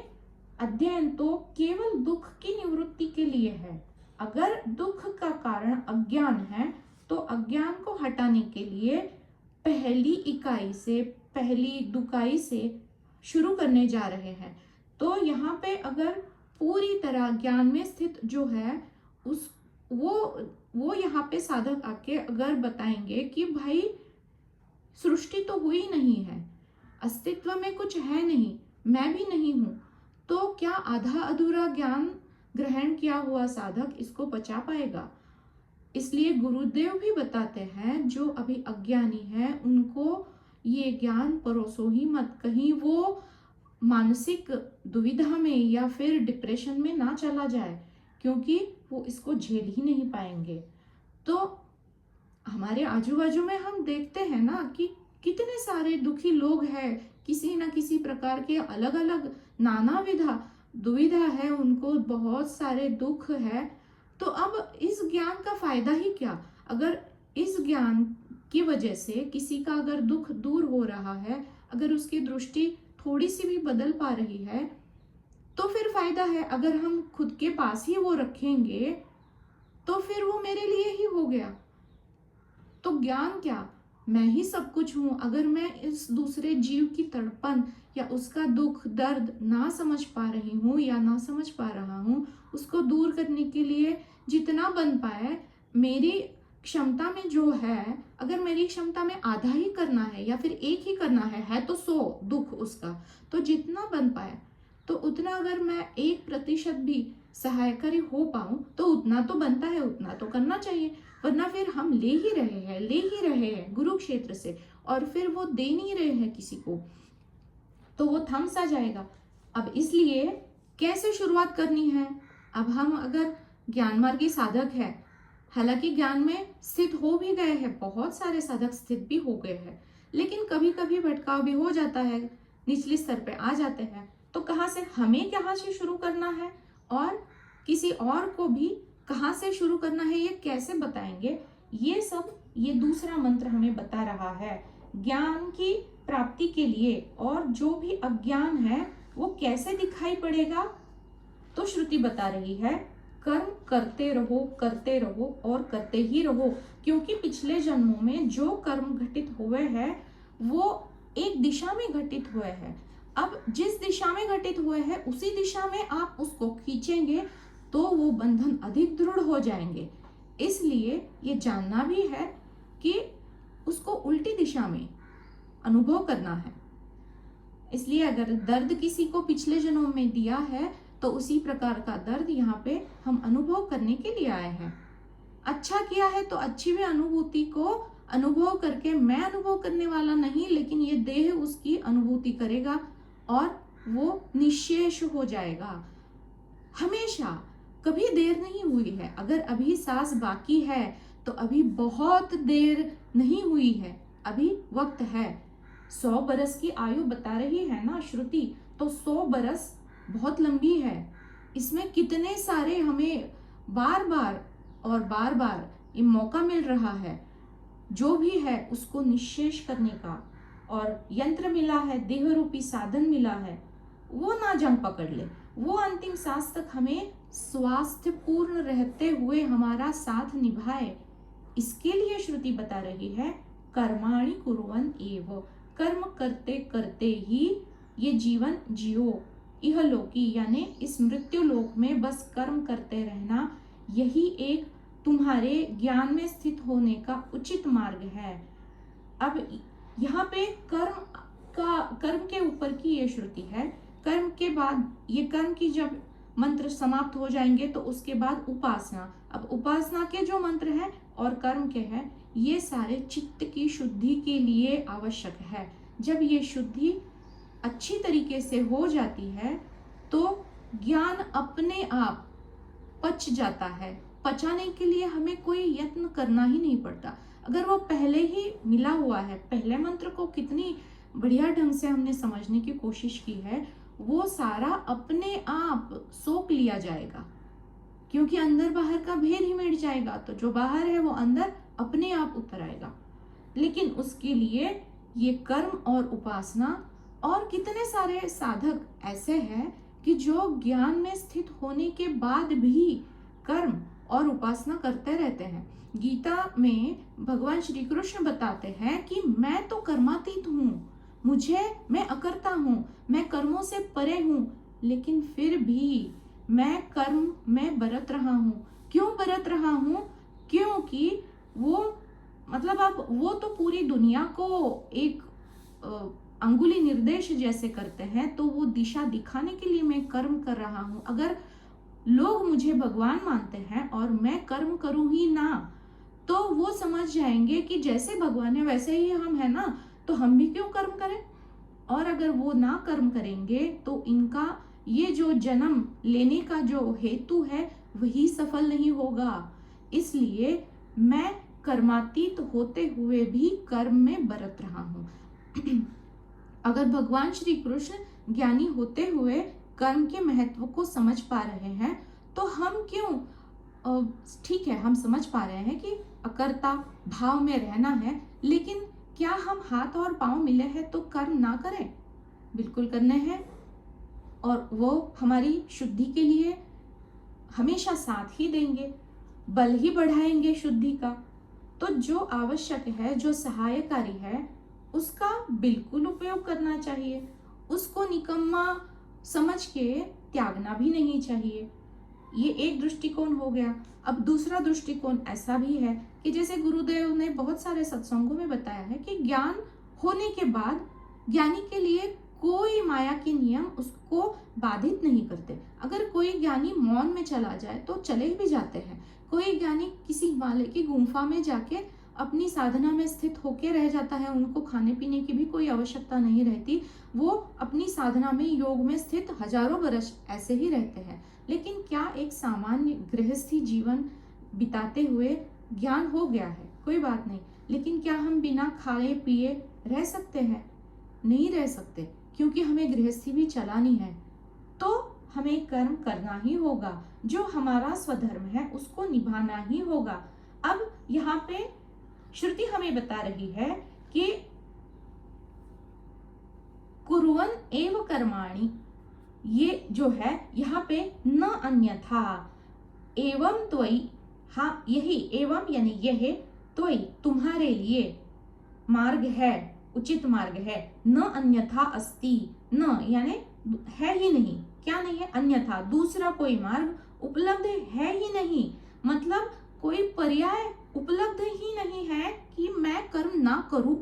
अध्ययन तो केवल दुख की निवृत्ति के लिए है। अगर दुख का कारण अज्ञान है तो अज्ञान को हटाने के लिए पहली इकाई से, पहली दुकाई से शुरू करने जा रहे हैं। तो यहाँ पे अगर पूरी तरह ज्ञान में स्थित जो है उस वो यहाँ पे साधक आके अगर बताएंगे कि भाई सृष्टि तो हुई नहीं है, अस्तित्व में कुछ है नहीं, मैं भी नहीं हूँ, तो क्या आधा अधूरा ज्ञान ग्रहण किया हुआ साधक इसको पचा पाएगा? इसलिए गुरुदेव भी बताते हैं जो अभी अज्ञानी है उनको ये ज्ञान परोसो ही मत, कहीं वो मानसिक दुविधा में या फिर डिप्रेशन में ना चला जाए, क्योंकि वो इसको झेल ही नहीं पाएंगे। तो हमारे आजू बाजू में हम देखते हैं ना कि कितने सारे दुखी लोग हैं, किसी ना किसी प्रकार के अलग अलग नाना विधा दुविधा है, उनको बहुत सारे दुख है। तो अब इस ज्ञान का फायदा ही क्या? अगर इस ज्ञान की वजह से किसी का अगर दुख दूर हो रहा है, अगर उसकी दृष्टि थोड़ी सी भी बदल पा रही है, तो फिर फायदा है। अगर हम खुद के पास ही वो रखेंगे तो फिर वो मेरे लिए ही हो गया। तो ज्ञान क्या, मैं ही सब कुछ हूं। अगर मैं इस दूसरे जीव की तड़पन या उसका दुख दर्द ना समझ पा रही हूँ या ना समझ पा रहा हूँ, उसको दूर करने के लिए जितना बन पाए मेरी क्षमता में जो है, अगर मेरी क्षमता में आधा ही करना है या फिर एक ही करना है तो 100 दुख उसका, तो जितना बन पाए तो उतना, अगर मैं 1% भी सहायकारी हो पाऊं तो उतना तो बनता है, उतना तो करना चाहिए। वरना फिर हम ले ही रहे हैं गुरुक्षेत्र से, और फिर वो दे नहीं रहे हैं किसी को, तो वो थम सा जाएगा। अब इसलिए कैसे शुरुआत करनी है? अब हम अगर ज्ञान मार्गी साधक है, हालांकि ज्ञान में स्थित हो भी गए हैं, बहुत सारे साधक स्थित भी हो गए हैं, लेकिन कभी कभी भटकाव भी हो जाता है, निचले स्तर पे आ जाते हैं। तो कहाँ से शुरू करना है और किसी और को भी कहाँ से शुरू करना है, ये कैसे बताएंगे? ये सब ये दूसरा मंत्र हमें बता रहा है। ज्ञान की प्राप्ति के लिए और जो भी अज्ञान है वो कैसे दिखाई पड़ेगा, तो श्रुति बता रही है, कर्म करते रहो और करते ही रहो। क्योंकि पिछले जन्मों में जो कर्म घटित हुए हैं वो एक दिशा में घटित हुए हैं। अब जिस दिशा में घटित हुए हैं उसी दिशा में आप उसको खींचेंगे तो वो बंधन अधिक दृढ़ हो जाएंगे। इसलिए ये जानना भी है कि उसको उल्टी दिशा में अनुभव करना है। इसलिए अगर दर्द किसी को पिछले जन्म में दिया है तो उसी प्रकार का दर्द यहाँ पे हम अनुभव करने के लिए आए हैं। अच्छा किया है तो अच्छी भी अनुभूति को अनुभव करके, मैं अनुभव करने वाला नहीं, लेकिन ये देह उसकी अनुभूति करेगा और वो निशेष हो जाएगा। हमेशा, कभी देर नहीं हुई है। अगर अभी सांस बाकी है तो अभी बहुत देर नहीं हुई है, अभी वक्त है। 100 बरस की आयु बता रही है ना श्रुति, तो 100 बरस बहुत लंबी है। इसमें कितने सारे हमें बार बार ये मौका मिल रहा है, जो भी है उसको निश्शेष करने का। और यंत्र मिला है, देह रूपी साधन मिला है, वो ना जंग पकड़ ले, वो अंतिम सांस तक हमें स्वास्थ्य पूर्ण रहते हुए हमारा साथ निभाए। इसके लिए श्रुति बता रही है, कर्माणि कुर्वन् एव, कर्म करते करते ही ये जीवन जियो। इहलोकी यानी इस मृत्यु लोक में बस कर्म करते रहना, यही एक तुम्हारे ज्ञान में स्थित होने का उचित मार्ग है। अब यहाँ पे कर्म के ऊपर की ये श्रुति है। कर्म के बाद, ये कर्म की जब मंत्र समाप्त हो जाएंगे तो उसके बाद उपासना। अब उपासना के जो मंत्र हैं और कर्म के हैं, ये सारे चित्त की शुद्धि के लिए आवश्यक है। जब ये शुद्धि अच्छी तरीके से हो जाती है तो ज्ञान अपने आप पच जाता है। पचाने के लिए हमें कोई यत्न करना ही नहीं पड़ता। अगर वो पहले ही मिला हुआ है, पहले मंत्र को कितनी बढ़िया ढंग से हमने समझने की कोशिश की है, वो सारा अपने आप सोख लिया जाएगा, क्योंकि अंदर बाहर का भेद ही मिट जाएगा। तो जो बाहर है वो अंदर अपने आप उतर आएगा। लेकिन उसके लिए ये कर्म और उपासना, और कितने सारे साधक ऐसे हैं कि जो ज्ञान में स्थित होने के बाद भी कर्म और उपासना करते रहते हैं। गीता में भगवान श्री कृष्ण बताते हैं कि मैं तो कर्मातीत हूँ, मैं अकर्ता हूँ, मैं कर्मों से परे हूँ, लेकिन फिर भी मैं कर्म में बरत रहा हूँ। क्यों बरत रहा हूँ? क्योंकि वो, मतलब अब वो तो पूरी दुनिया को एक अंगुली निर्देश जैसे करते हैं, तो वो दिशा दिखाने के लिए मैं कर्म कर रहा हूँ। अगर लोग मुझे भगवान मानते हैं और मैं कर्म करूँ ही ना, तो वो समझ जाएंगे कि जैसे भगवान है वैसे ही हम है ना, तो हम भी क्यों कर्म करें। और अगर वो ना कर्म करेंगे तो इनका ये जो जन्म लेने का जो हेतु है वही सफल नहीं होगा। इसलिए मैं कर्मातीत होते हुए भी कर्म में बरत रहा हूँ। अगर भगवान श्री कृष्ण ज्ञानी होते हुए कर्म के महत्व को समझ पा रहे हैं, तो हम क्यों, ठीक है हम समझ पा रहे हैं कि अकर्ता भाव में रहना है, लेकिन क्या हम हाथ और पांव मिले हैं तो कर्म ना करें? बिल्कुल करने हैं, और वो हमारी शुद्धि के लिए हमेशा साथ ही देंगे, बल ही बढ़ाएंगे शुद्धि का। तो जो आवश्यक है, जो सहायकारी है, उसका बिल्कुल उपयोग करना चाहिए। उसको निकम्मा समझ के त्यागना भी नहीं चाहिए। ये एक दृष्टिकोण हो गया। अब दूसरा दृष्टिकोण ऐसा भी है कि जैसे गुरुदेव ने बहुत सारे सत्संगों में बताया है कि ज्ञान होने के बाद ज्ञानी के लिए कोई माया के नियम उसको बाधित नहीं करते। अगर कोई ज्ञानी मौन में चला जाए तो चले भी जाते हैं। कोई ज्ञानी किसी हिमालय की गुफा में जाके अपनी साधना में स्थित होके रह जाता है, उनको खाने पीने की भी कोई आवश्यकता नहीं रहती। वो अपनी साधना में, योग में स्थित हजारों वर्ष ऐसे ही रहते हैं। लेकिन क्या एक सामान्य गृहस्थी जीवन बिताते हुए ज्ञान हो गया है, कोई बात नहीं, लेकिन क्या हम बिना खाए पिए रह सकते हैं? नहीं रह सकते, क्योंकि हमें गृहस्थी भी चलानी है। तो हमें कर्म करना ही होगा, जो हमारा स्वधर्म है उसको निभाना ही होगा। अब यहाँ पे श्रुति हमें बता रही है कि कुर्वन् एव कर्माणि, ये जो है यहाँ पे न अन्यथा, एवं त्वयि, हाँ यही एवं यानी यह, त्वयि तुम्हारे लिए, मार्ग है, उचित मार्ग है, न अन्यथा अस्ति, न यानी है ही नहीं, क्या नहीं है, अन्यथा दूसरा कोई मार्ग उपलब्ध है ही नहीं। मतलब कोई पर्याय उपलब्ध ही नहीं है कि मैं कर्म ना करूं।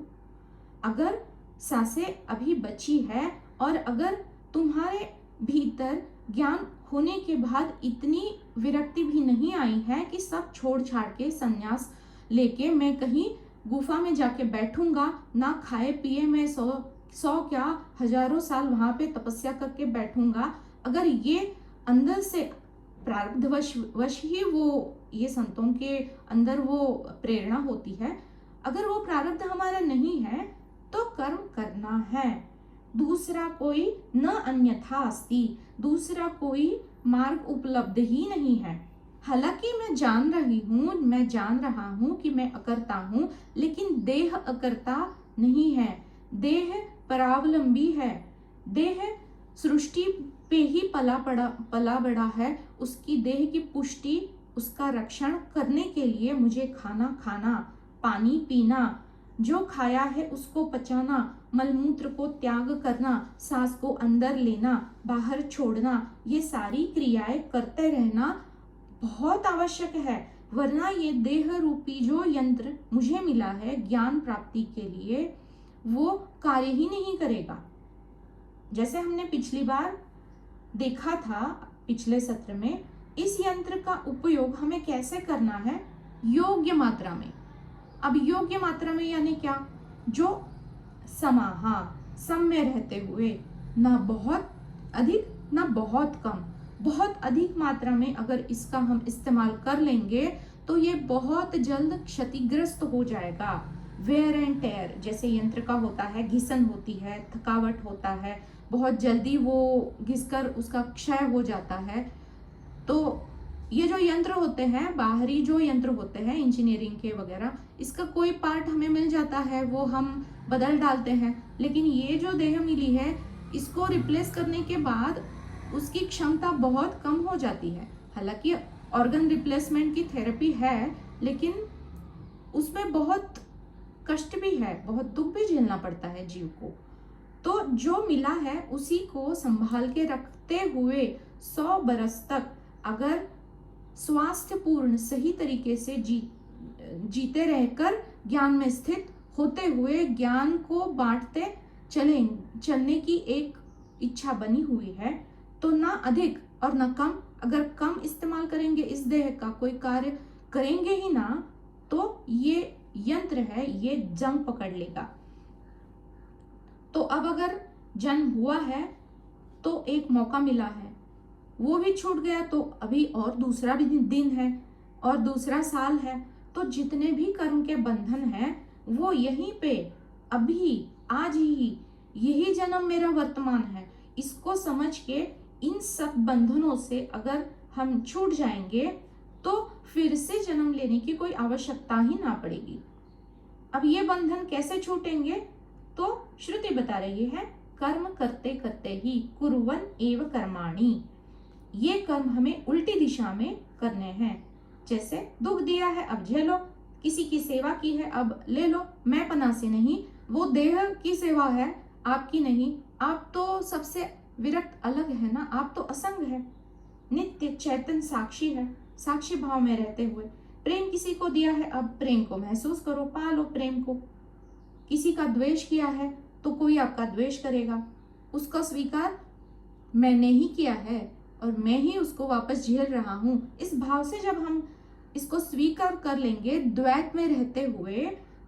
अगर सांसें अभी बची है और अगर तुम्हारे भीतर ज्ञान होने के बाद इतनी विरक्ति भी नहीं आई है कि सब छोड़ छाड़ के संन्यास लेके मैं कहीं गुफा में जाके बैठूंगा, ना खाए पिए मैं सौ क्या हजारों साल वहां पे तपस्या करके बैठूंगा, अगर ये अंदर से प्रारब्धवश ही वो, ये संतों के अंदर वो प्रेरणा होती है, अगर वो प्रारब्ध हमारा नहीं है तो कर्म करना है। दूसरा कोई न अन्यथा अस्ति, दूसरा कोई मार्ग उपलब्ध ही नहीं है। हालांकि मैं जान रहा हूं कि मैं अकर्ता हूं, लेकिन देह अकर्ता नहीं है, देह परावलंबी है, देह सृष्टि पे ही पला बड़ा है। उसकी देह की पुष्टि, उसका रक्षण करने के लिए मुझे खाना, पानी पीना, जो खाया है उसको पचाना, मलमूत्र को त्याग करना, सांस को अंदर लेना, बाहर छोड़ना, ये सारी क्रियाएं करते रहना बहुत आवश्यक है। वरना ये देह रूपी जो यंत्र मुझे मिला है ज्ञान प्राप्ति के लिए, वो कार्य ही नहीं करेगा। जैसे हमने पिछली बार देखा था, पिछले सत्र में, इस यंत्र का उपयोग हमें कैसे करना है? योग्य मात्रा में। अब योग्य मात्रा में यानी क्या? जो सम में रहते हुए, ना बहुत अधिक ना बहुत कम। बहुत अधिक मात्रा में अगर इसका हम इस्तेमाल कर लेंगे तो ये बहुत जल्द क्षतिग्रस्त हो जाएगा। वेयर एंड टेयर जैसे यंत्र का होता है, घिसन होती है, थकावट होता है, बहुत जल्दी वो घिसकर उसका क्षय हो जाता है। तो ये जो यंत्र होते हैं, बाहरी जो यंत्र होते हैं इंजीनियरिंग के वगैरह, इसका कोई पार्ट हमें मिल जाता है, वो हम बदल डालते हैं। लेकिन ये जो देह मिली है, इसको रिप्लेस करने के बाद उसकी क्षमता बहुत कम हो जाती है। हालांकि ऑर्गन रिप्लेसमेंट की थेरेपी है, लेकिन उसमें बहुत कष्ट भी है, बहुत दुख भी झेलना पड़ता है जीव को। तो जो मिला है उसी को संभाल के रखते हुए 100 बरस तक अगर स्वास्थ्यपूर्ण सही तरीके से जीते रहकर ज्ञान में स्थित होते हुए ज्ञान को बांटते चलने की एक इच्छा बनी हुई है, तो ना अधिक और ना कम, अगर कम इस्तेमाल करेंगे इस देह का, कोई कार्य करेंगे ही ना, तो ये यंत्र है, ये जंग पकड़ लेगा। तो अब अगर जन्म हुआ है तो एक मौका मिला है, वो भी छूट गया तो अभी और दूसरा भी दिन है और दूसरा साल है। तो जितने भी कर्म के बंधन हैं वो यहीं पे अभी आज ही, यही जन्म मेरा वर्तमान है, इसको समझ के इन सब बंधनों से अगर हम छूट जाएंगे तो फिर से जन्म लेने की कोई आवश्यकता ही ना पड़ेगी। अब ये बंधन कैसे छूटेंगे? तो श्रुति बता रही है, कर्म करते करते ही कुर्वन् एव कर्माणि। ये कर्म हमें उल्टी दिशा में करने हैं। जैसे दुख दिया है अब झेलो, किसी की सेवा की है अब ले लो, मैं पना से नहीं, वो देह की सेवा है आपकी नहीं, आप तो सबसे विरक्त अलग है ना, आप तो असंग है, नित्य चैतन्य साक्षी है, साक्षी भाव में रहते हुए। प्रेम किसी को दिया है अब प्रेम को महसूस करो, पालो प्रेम को। किसी का द्वेष किया है तो कोई आपका द्वेष करेगा, उसका स्वीकार मैंने ही किया है और मैं ही उसको वापस झेल रहा हूं। इस भाव से जब हम इसको स्वीकार कर लेंगे द्वैत में रहते हुए,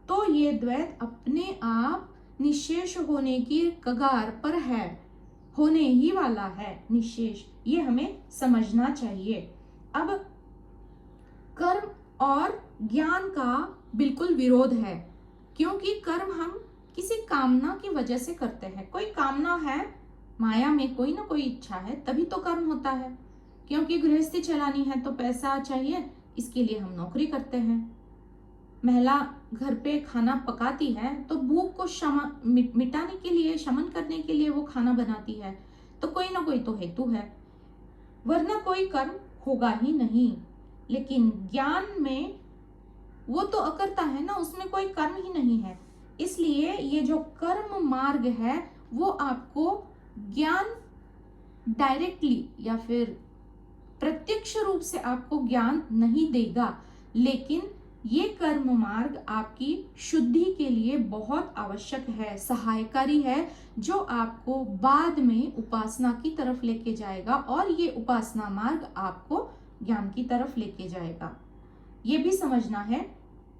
तो ये द्वैत अपने आप निशेष होने की कगार पर है, होने ही वाला है निशेष, ये हमें समझना चाहिए। अब कर्म और ज्ञान का बिल्कुल विरोध है, क्योंकि कर्म हम किसी कामना की वजह से करते हैं। कोई कामना है, माया में कोई ना कोई इच्छा है, तभी तो कर्म होता है। क्योंकि गृहस्थी चलानी है तो पैसा चाहिए, इसके लिए हम नौकरी करते हैं। महिला घर पे खाना पकाती है तो भूख को मिटाने के लिए, शमन करने के लिए वो खाना बनाती है, तो कोई ना कोई तो हेतु है, वरना कोई कर्म होगा ही नहीं। लेकिन ज्ञान में वो तो अकर्ता है ना, उसमें कोई कर्म ही नहीं है। इसलिए ये जो कर्म मार्ग है वो आपको ज्ञान डायरेक्टली या फिर प्रत्यक्ष रूप से आपको ज्ञान नहीं देगा, लेकिन ये कर्म मार्ग आपकी शुद्धि के लिए बहुत आवश्यक है, सहायकारी है, जो आपको बाद में उपासना की तरफ लेके जाएगा और ये उपासना मार्ग आपको ज्ञान की तरफ लेके जाएगा। ये भी समझना है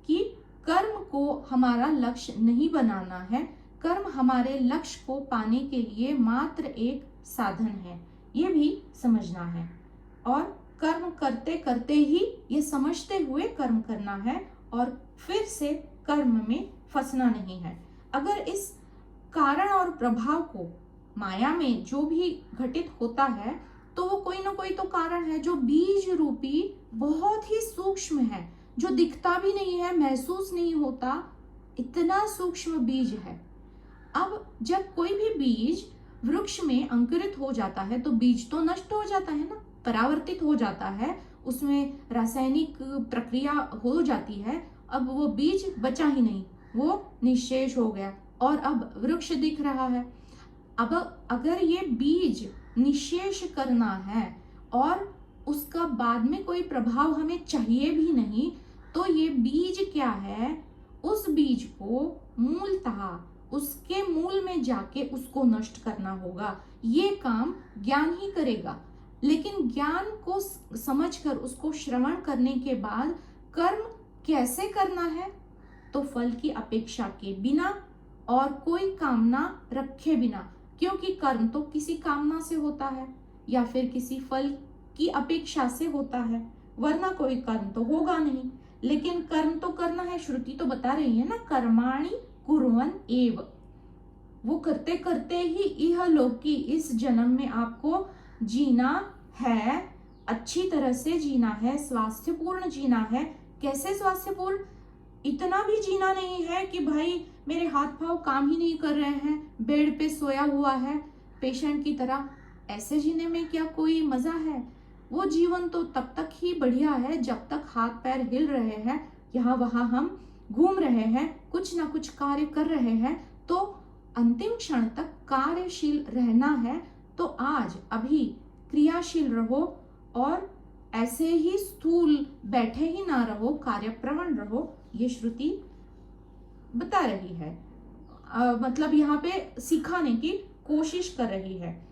कि कर्म को हमारा लक्ष्य नहीं बनाना है, कर्म हमारे लक्ष्य को पाने के लिए मात्र एक साधन है, ये भी समझना है। और कर्म करते करते ही ये समझते हुए कर्म करना है और फिर से कर्म में फंसना नहीं है। अगर इस कारण और प्रभाव को, माया में जो भी घटित होता है, तो वो कोई ना कोई तो कारण है जो बीज रूपी बहुत ही सूक्ष्म है, जो दिखता भी नहीं है, महसूस नहीं होता, इतना सूक्ष्म बीज है। अब जब कोई भी बीज वृक्ष में अंकुरित हो जाता है तो बीज तो नष्ट हो जाता है ना, परावर्तित हो जाता है, उसमें रासायनिक प्रक्रिया हो जाती है, अब वो बीज बचा ही नहीं, वो निशेष हो गया और अब वृक्ष दिख रहा है। अब अगर ये बीज निशेष करना है और उसका बाद में कोई प्रभाव हमें चाहिए भी नहीं, तो ये बीज क्या है, उस बीज को मूलतः उसके मूल में जाके उसको नष्ट करना होगा। ये काम ज्ञान ही करेगा। लेकिन ज्ञान को समझकर उसको श्रवण करने के बाद कर्म कैसे करना है, तो फल की अपेक्षा के बिना और कोई कामना रखे बिना, क्योंकि कर्म तो किसी कामना से होता है या फिर किसी फल की अपेक्षा से होता है, वरना कोई कर्म तो होगा नहीं। लेकिन कर्म तो करना है, श्रुति तो बता रही है ना, कर्माणि कुर्वन् एव। वो करते करते ही इह लोकी, इस जन्म में आपको जीना है, अच्छी तरह से जीना है, स्वास्थ्यपूर्ण जीना है। कैसे स्वास्थ्यपूर्ण? इतना भी जीना नहीं है कि भाई मेरे हाथ पांव काम ही नहीं कर रहे हैं, बेड पे सोया हुआ है पेशेंट की तरह। ऐसे जीने में क्या कोई मजा है? वो जीवन तो तब तक ही बढ़िया है जब तक हाथ पैर हिल रहे हैं, यहाँ वहां हम घूम रहे हैं, कुछ ना कुछ कार्य कर रहे हैं, तो अंतिम क्षण तक कार्यशील रहना है। तो आज अभी क्रियाशील रहो और ऐसे ही स्थूल बैठे ही ना रहो, कार्यप्रवण रहो, ये श्रुति बता रही है। मतलब यहाँ पे सिखाने की कोशिश कर रही है,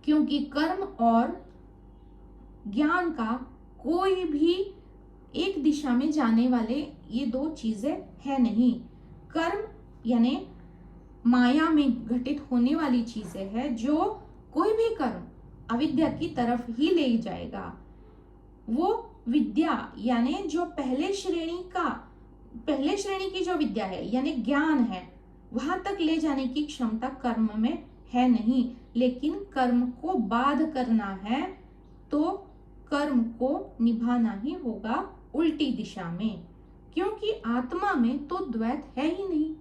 क्योंकि कर्म और ज्ञान का कोई भी एक दिशा में जाने वाले ये दो चीजें है नहीं। कर्म यानी माया में घटित होने वाली चीजें है, जो कोई भी कर्म अविद्या की तरफ ही ले जाएगा। वो विद्या यानी जो पहले श्रेणी की जो विद्या है यानी ज्ञान है, वहां तक ले जाने की क्षमता कर्म में है नहीं। लेकिन कर्म को बाध करना है तो कर्म को निभाना ही होगा उल्टी दिशा में, क्योंकि आत्मा में तो द्वैत है ही नहीं।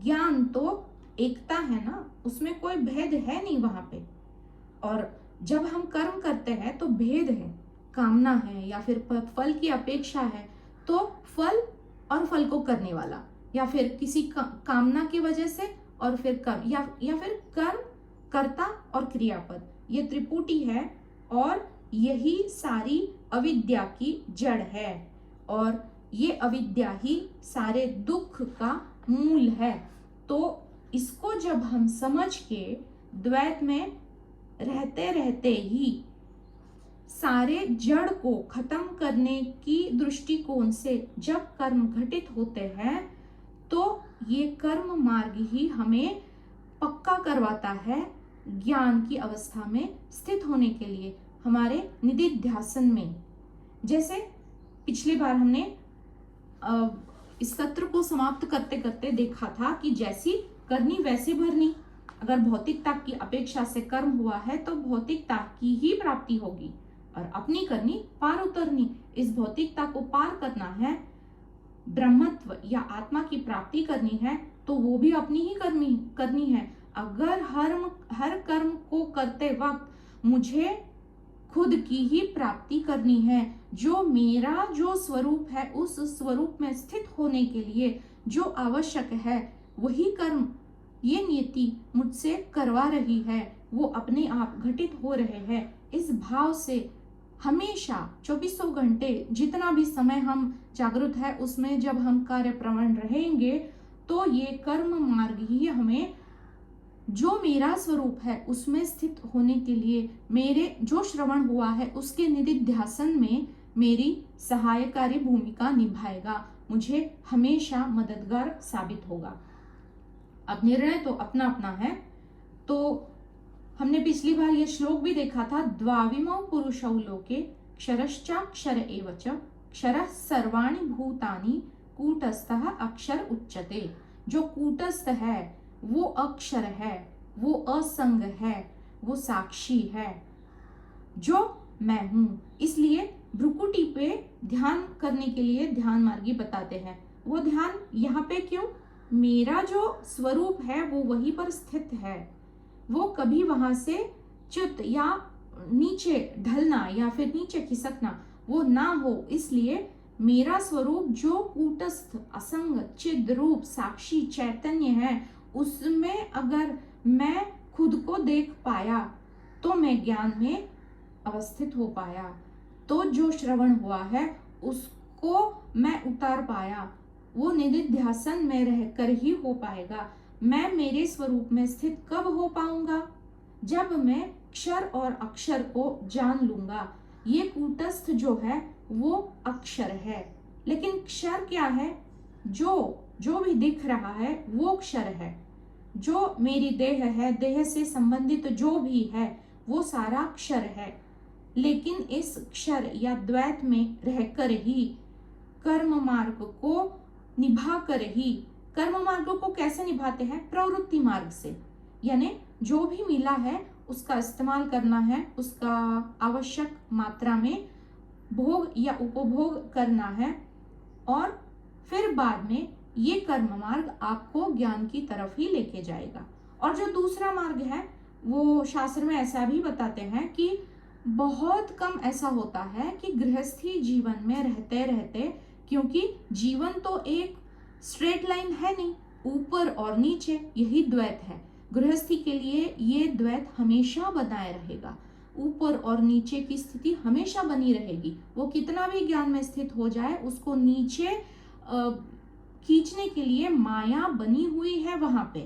ज्ञान तो एकता है ना, उसमें कोई भेद है नहीं वहां पे। और जब हम कर्म करते हैं तो भेद है, कामना है या फिर फल की अपेक्षा है, तो फल और फल को करने वाला, या फिर किसी कामना की वजह से और फिर कर्म, या फिर कर्म, कर्ता और क्रियापद, ये त्रिपुटी है। और यही सारी अविद्या की जड़ है, और ये अविद्या ही सारे दुख का मूल है। तो इसको जब हम समझ के द्वैत में रहते रहते ही सारे जड़ को खत्म करने की दृष्टिकोण से जब कर्म घटित होते हैं, तो ये कर्म मार्ग ही हमें पक्का करवाता है ज्ञान की अवस्था में स्थित होने के लिए, हमारे निधिध्यासन में। जैसे पिछली बार हमने इस सत्र को समाप्त करते करते देखा था कि जैसी करनी वैसे भरनी। अगर भौतिकता की अपेक्षा से कर्म हुआ है तो भौतिकता की ही प्राप्ति होगी, और अपनी करनी पार उतरनी। इस भौतिकता को पार करना है, ब्रह्मत्व या आत्मा की प्राप्ति करनी है, तो वो भी अपनी ही करनी है। अगर हर कर्म को करते वक्त मुझे खुद की ही प्राप्ति करनी है, जो मेरा जो स्वरूप है उस स्वरूप में स्थित होने के लिए जो आवश्यक है वही कर्म ये नियति मुझसे करवा रही है, वो अपने आप घटित हो रहे हैं। इस भाव से हमेशा 24 घंटे जितना भी समय हम जागृत है उसमें जब हम कार्य प्रवण रहेंगे, तो ये कर्म मार्ग ही हमें जो मेरा स्वरूप है उसमें स्थित होने के लिए, मेरे जो श्रवण हुआ है उसके निधिध्यासन में मेरी सहायकारी भूमिका निभाएगा, मुझे हमेशा मददगार साबित होगा। अब निर्णय तो अपना अपना है। तो हमने पिछली बार ये श्लोक भी देखा था, द्वाविमौ पुरुषौ लोके क्षरश्चाक्षर एव च क्षरः सर्वाणि भूतानि कूटस्थः अक्षर उच्यते। जो कूटस्थ है वो अक्षर है, वो असंग है, वो साक्षी है, जो मैं हूं। इसलिए भ्रुकुटी पे ध्यान करने के लिए ध्यान मार्गी बताते हैं। वो ध्यान यहाँ पे क्यों? मेरा जो स्वरूप है वो वहीं पर स्थित है, वो कभी वहां से च्युत या नीचे ढलना या फिर नीचे खिसकना वो ना हो। इसलिए मेरा स्वरूप जो कूटस्थ असंग चिद रूप साक्षी चैतन्य है, उसमें अगर मैं खुद को देख पाया तो मैं ज्ञान में अवस्थित हो पाया। तो जो श्रवण हुआ है उसको मैं उतार पाया, वो निधिध्यासन में रहकर ही हो पाएगा। मैं मेरे स्वरूप में स्थित कब हो पाऊंगा? जब मैं क्षर और अक्षर को जान लूंगा। ये कूटस्थ जो है वो अक्षर है, लेकिन क्षर क्या है? जो भी दिख रहा है वो क्षर है। जो मेरी देह है, देह से संबंधित जो भी है वो सारा क्षर है। लेकिन इस क्षर या द्वैत में रहकर ही कर्म मार्ग को निभा कर ही, कर्म मार्ग को कैसे निभाते हैं? प्रवृत्ति मार्ग से, यानी जो भी मिला है उसका इस्तेमाल करना है, उसका आवश्यक मात्रा में भोग या उपभोग करना है, और फिर बाद में ये कर्म मार्ग आपको ज्ञान की तरफ ही लेके जाएगा। और जो दूसरा मार्ग है वो शास्त्र में ऐसा भी बताते हैं कि बहुत कम ऐसा होता है कि गृहस्थी जीवन में रहते रहते, क्योंकि जीवन तो एक स्ट्रेट लाइन है नहीं, ऊपर और नीचे यही द्वैत है। गृहस्थी के लिए ये द्वैत हमेशा बनाए रहेगा, ऊपर और नीचे की स्थिति हमेशा बनी रहेगी। वो कितना भी ज्ञान में स्थित हो जाए उसको नीचे खींचने के लिए माया बनी हुई है वहां पे।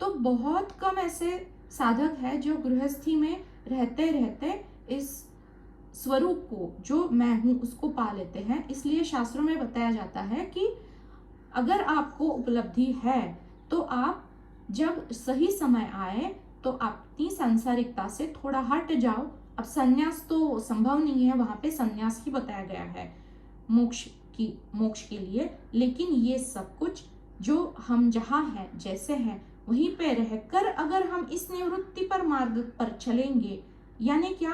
तो बहुत कम ऐसे साधक है जो गृहस्थी में रहते रहते इस स्वरूप को, जो मैं हूं, उसको पा लेते हैं। इसलिए शास्त्रों में बताया जाता है कि अगर आपको उपलब्धि है तो आप जब सही समय आए तो अपनी सांसारिकता से थोड़ा हट जाओ। अब संन्यास तो संभव नहीं है, वहां पे संन्यास ही बताया गया है मोक्ष के लिए। लेकिन ये सब कुछ जो हम जहाँ हैं, जैसे हैं, वहीं पे रहकर अगर हम इस निवृत्ति पर मार्ग पर चलेंगे, यानी क्या,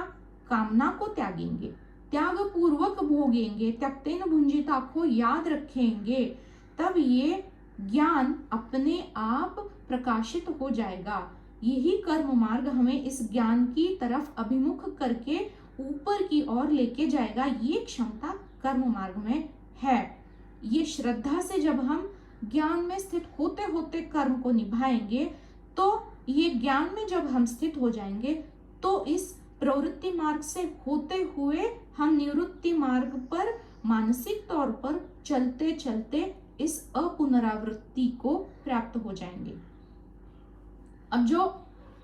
कामना को त्यागेंगे, त्याग पूर्वक भोगेंगे, त्यक्तेन भुंजिता को याद रखेंगे, तब ये ज्ञान अपने आप प्रकाशित हो जाएगा। यही कर्म मार्ग हमें इस ज्ञान की तरफ अभिमुख करके ऊपर की ओर लेके जाएगा। ये क्षमता कर्म मार्ग में है। ये श्रद्धा से जब हम ज्ञान में स्थित होते होते कर्म को निभाएंगे, तो ये ज्ञान में जब हम स्थित हो जाएंगे तो इस प्रवृत्ति मार्ग से होते हुए हम निवृत्ति मार्ग पर मानसिक तौर पर चलते चलते इस अपुनरावृत्ति को प्राप्त हो जाएंगे। अब जो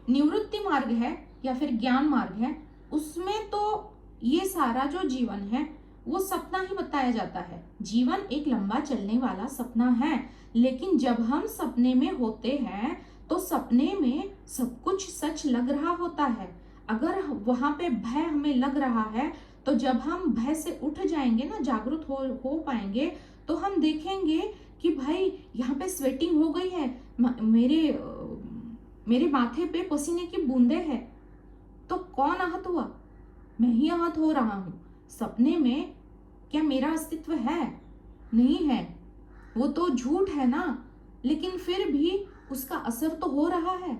निवृत्ति मार्ग है या फिर ज्ञान मार्ग है, उसमें तो ये सारा जो जीवन है वो सपना ही बताया जाता है। जीवन एक लंबा चलने वाला सपना है, लेकिन जब हम सपने में होते हैं तो सपने में सब कुछ सच लग रहा होता है। अगर वहां पे भय हमें लग रहा है, तो जब हम भय से उठ जाएंगे ना, जागरूक हो पाएंगे, तो हम देखेंगे कि भाई यहाँ पे स्वेटिंग हो गई है, मेरे माथे पे पसीने की बूंदे हैं। तो कौन आहत हुआ? मैं ही आहत हो रहा हूं। सपने में क्या मेरा अस्तित्व है? नहीं है, वो तो झूठ है ना। लेकिन फिर भी उसका असर तो हो रहा है।